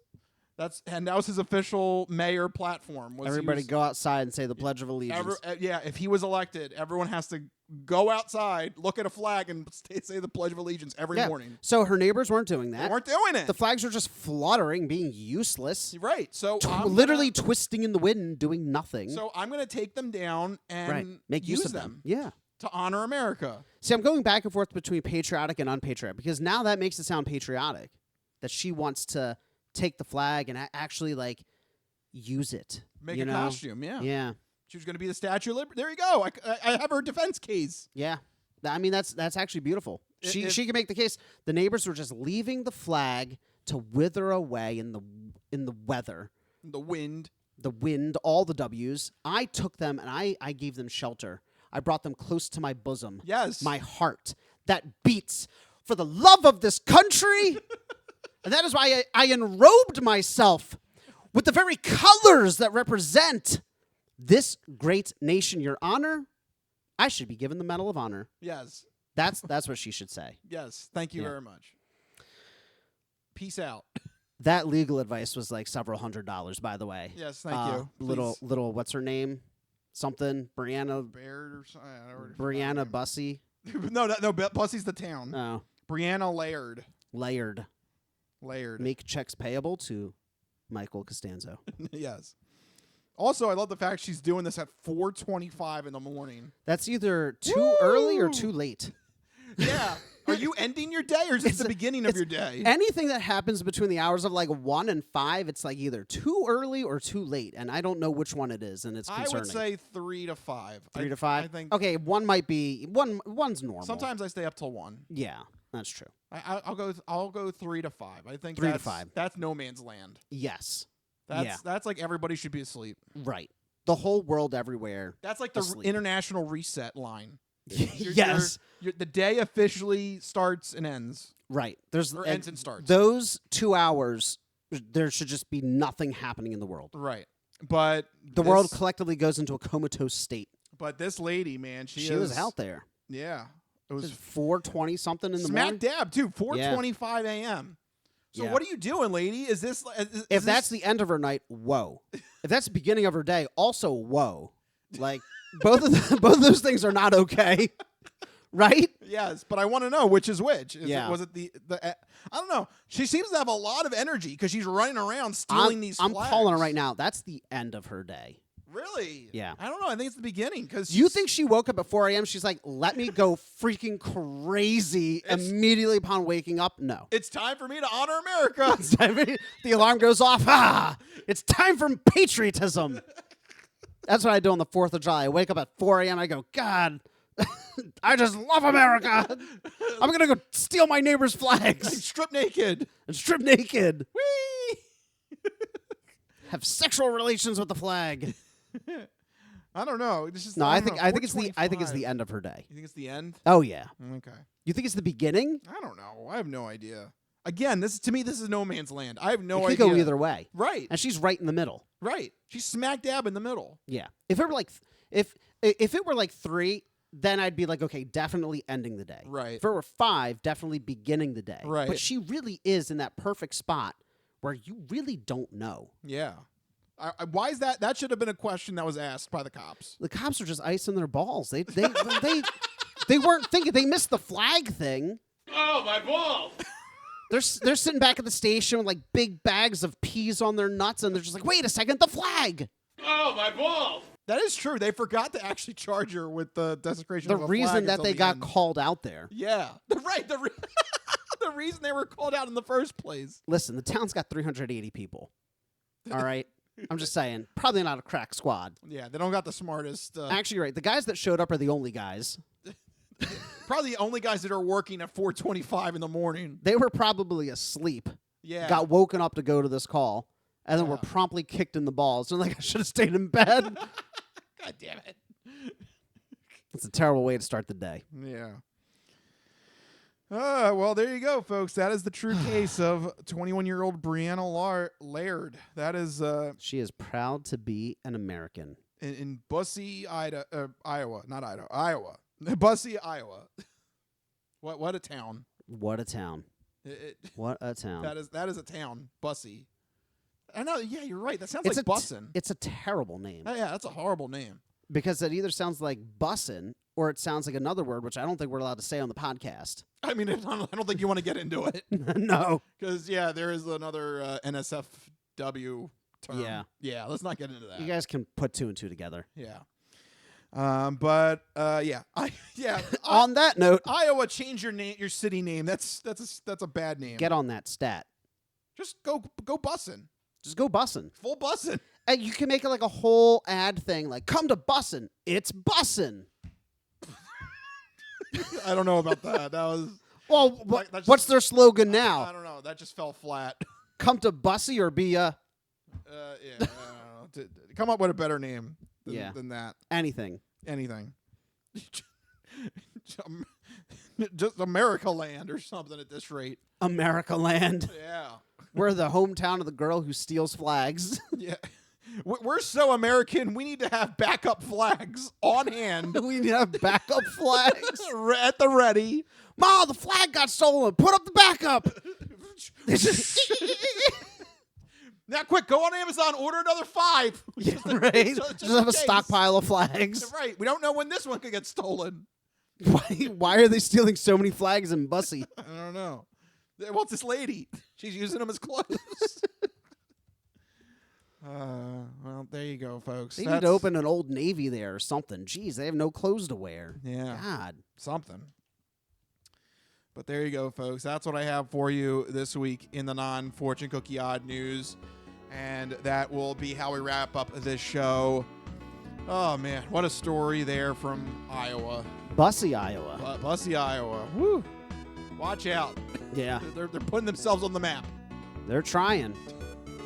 That was his official mayor platform. Everybody go outside and say the Pledge of Allegiance. If he was elected, everyone has to go outside, look at a flag, and say the Pledge of Allegiance every morning. So her neighbors weren't doing that. They weren't doing it. The flags were just fluttering, being useless. Right. So literally twisting in the wind, doing nothing. So I'm going to take them down and make use of them. Yeah. To honor America. See, I'm going back and forth between patriotic and unpatriotic because now that makes it sound patriotic. That she wants to take the flag and actually use it. Make a costume, yeah. Yeah. She was going to be the Statue of Liberty. There you go. I have her defense case. Yeah. I mean, that's actually beautiful. She can make the case. The neighbors were just leaving the flag to wither away in the weather. The wind. The wind, all the W's. I took them and I gave them shelter. I brought them close to my bosom. Yes. My heart that beats for the love of this country. And that is why I enrobed myself with the very colors that represent this great nation, Your Honor. I should be given the Medal of Honor. Yes. That's what she should say. Yes. Thank you very much. Peace out. That legal advice was like several $100s, by the way. Yes, thank you. Little, what's her name? Something. Brianna. Baird or something. Brianna Bussey. No, Bussey's the town. Oh. Brianna Laird. Laird. Make checks payable to Michael Costanzo. Yes. Also, I love the fact she's doing this at 4:25 in the morning. That's either too early or too late. Yeah. Are you ending your day or is this the beginning of your day? Anything that happens between the hours of like 1 and 5, it's like either too early or too late. And I don't know which one it is, and it's concerning. I would say 3 to 5. 3 to 5? I think. Okay, one might be, one's normal. Sometimes I stay up till 1. Yeah, that's true. I'll go 3 to 5. I think 3 to 5. That's no man's land. Yes. That's like everybody should be asleep. Right. The whole world everywhere. That's like the international reset line. Yes. The day officially starts and ends. Right. Ends and starts. Those 2 hours, there should just be nothing happening in the world. Right. But the world collectively goes into a comatose state. But this lady, man, she was out there. Yeah. It was 4:20 something in the morning. Smack dab, too. 4:25 a.m. So what are you doing, lady? Is this if that's the end of her night, whoa. If that's the beginning of her day, also whoa. Like both of those things are not okay. Right? Yes, but I want to know which is which. Was it the I don't know. She seems to have a lot of energy because she's running around stealing these flags. I'm calling her right now. That's the end of her day. Really? Yeah. I don't know. I think it's the beginning because you think she woke up at 4 a.m.? She's like, let me go freaking crazy immediately upon waking up? No. It's time for me to honor America. The alarm goes off. It's time for patriotism. That's what I do on the 4th of July. I wake up at 4 a.m. I go, God, I just love America. I'm going to go steal my neighbor's flags. And strip naked. Whee! Have sexual relations with the flag. I don't know. I think it's the end of her day. You think it's the end? Oh yeah. Okay. You think it's the beginning? I don't know. I have no idea. Again, this is no man's land. I have no idea. It could go either way. Right. And she's right in the middle. Right. She's smack dab in the middle. Yeah. If it were like if it were like 3, then I'd be like, okay, definitely ending the day. Right. If it were 5, definitely beginning the day. Right. But she really is in that perfect spot where you really don't know. Yeah. Why is that? That should have been a question that was asked by the cops. The cops are just icing their balls. They weren't thinking. They missed the flag thing. Oh, my balls! They're sitting back at the station with like big bags of peas on their nuts, and they're just like, wait a second, the flag. Oh, my balls! That is true. They forgot to actually charge her with the desecration of a flag. The reason that they got called out there. Yeah. Right. The reason they were called out in the first place. Listen, the town's got 380 people. All right? I'm just saying. Probably not a crack squad. Yeah, they don't got the smartest. Actually, right. The guys that showed up are the only guys. Probably the only guys that are working at 4:25 in the morning. They were probably asleep. Yeah. Got woken up to go to this call, and then were promptly kicked in the balls. They're like, I should have stayed in bed. God damn it. It's a terrible way to start the day. Yeah. Well, there you go, folks. That is the true case of 21-year-old Brianna Laird. That is... she is proud to be an American. In Bussey, Iowa. Not Idaho. Iowa. Bussey, Iowa. What a town. What a town. What a town. That is a town. Bussey. I know. Yeah, you're right. That sounds like bussin'. It's a terrible name. Yeah, that's a horrible name. Because it either sounds like bussin' or it sounds like another word, which I don't think we're allowed to say on the podcast. I mean, I don't think you want to get into it. No. Because, yeah, there is another NSFW term. Yeah. Yeah, let's not get into that. You guys can put 2 and 2 together. Yeah. Yeah. On that note, Iowa, change your city name. That's a bad name. Get on that stat. Just go bussin'. Just go bussin'. Full bussin'. And you can make it like a whole ad thing, like, come to bussin'. It's bussin'. I don't know about that. That was... Well, what's their slogan now? I don't know. That just fell flat. Come to Bussy or be a... I don't know. Come up with a better name than that. Anything. Just America Land or something at this rate. America Land. Yeah. We're the hometown of the girl who steals flags. Yeah. We're so American, we need to have backup flags on hand. We need to have backup flags. At the ready. Ma, the flag got stolen. Put up the backup. Now, quick, go on Amazon, order another 5. Yeah, right? Just have a stockpile of flags. Right. We don't know when this one could get stolen. Why are they stealing so many flags in Bussy? I don't know. Well, it's this lady. She's using them as clothes. Well, there you go, folks. They need to open an Old Navy there or something. Jeez, they have no clothes to wear. Yeah. God. Something. But there you go, folks. That's what I have for you this week in the non-Fortune Cookie Odd News. And that will be how we wrap up this show. Oh, man. What a story there from Iowa. Bussy, Iowa. Bussy, Iowa. Woo. Watch out. Yeah. They're putting themselves on the map. They're trying.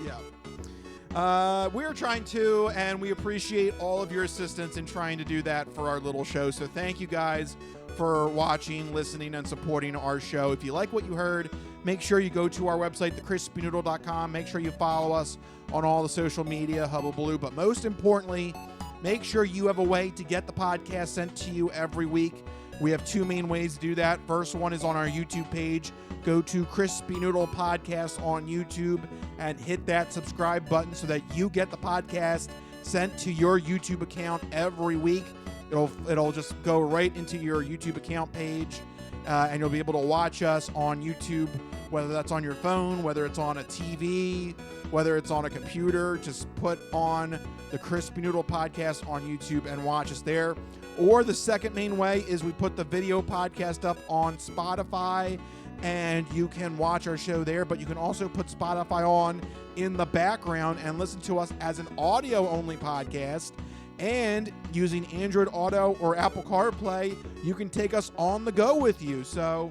Yeah. We're trying to, and we appreciate all of your assistance in trying to do that for our little show. So thank you guys for watching, listening, and supporting our show. If you like what you heard, make sure you go to our website, thecrispynoodle.com. Make sure you follow us on all the social media, Hubble But most importantly, make sure you have a way to get the podcast sent to you every week. We have 2 main ways to do that. First one is on our YouTube page. Go to Crispy Noodle Podcast on YouTube and hit that subscribe button so that you get the podcast sent to your YouTube account every week. It'll just go right into your YouTube account page, and you'll be able to watch us on YouTube, whether that's on your phone, whether it's on a TV, whether it's on a computer. Just put on the Crispy Noodle Podcast on YouTube and watch us there. Or the second main way is we put the video podcast up on Spotify, and you can watch our show there, but you can also put Spotify on in the background and listen to us as an audio-only podcast. And using Android Auto or Apple CarPlay, you can take us on the go with you. So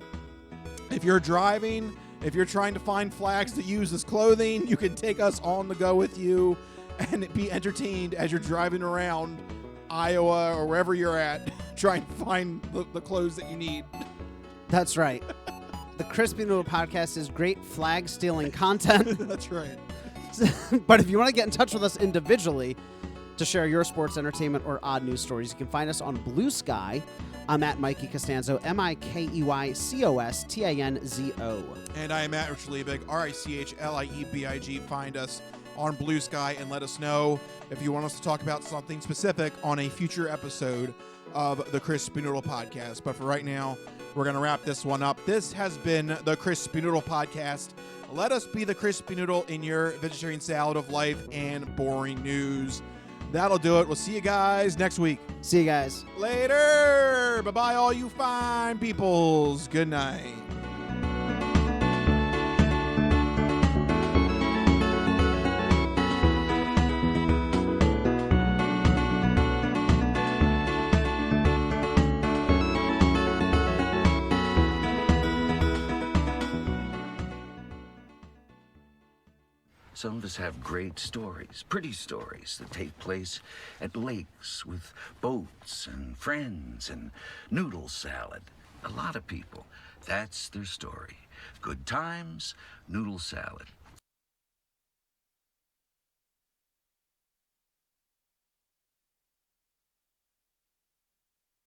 if you're driving, if you're trying to find flags to use as clothing, you can take us on the go with you and be entertained as you're driving around Iowa or wherever you're at, trying to find the clothes that you need. That's right. The Crispy Noodle Podcast is great flag stealing content. That's right. But if you want to get in touch with us individually to share your sports, entertainment, or odd news stories, you can find us on Blue Sky. I'm at Mikey Costanzo, MikeyCostanzo. And I am at Rich Liebig, RichLiebig. Find us on Blue Sky and let us know if you want us to talk about something specific on a future episode of the Crispy Noodle Podcast. But for right now, we're going to wrap this one up. This has been the Crispy Noodle Podcast. Let us be the Crispy Noodle in your vegetarian salad of life and boring news. That'll do it. We'll see you guys next week. See you guys. Later. Bye-bye, all you fine peoples. Good night. Some of us have great stories, pretty stories that take place at lakes with boats and friends and noodle salad. A lot of people, that's their story. Good times, noodle salad.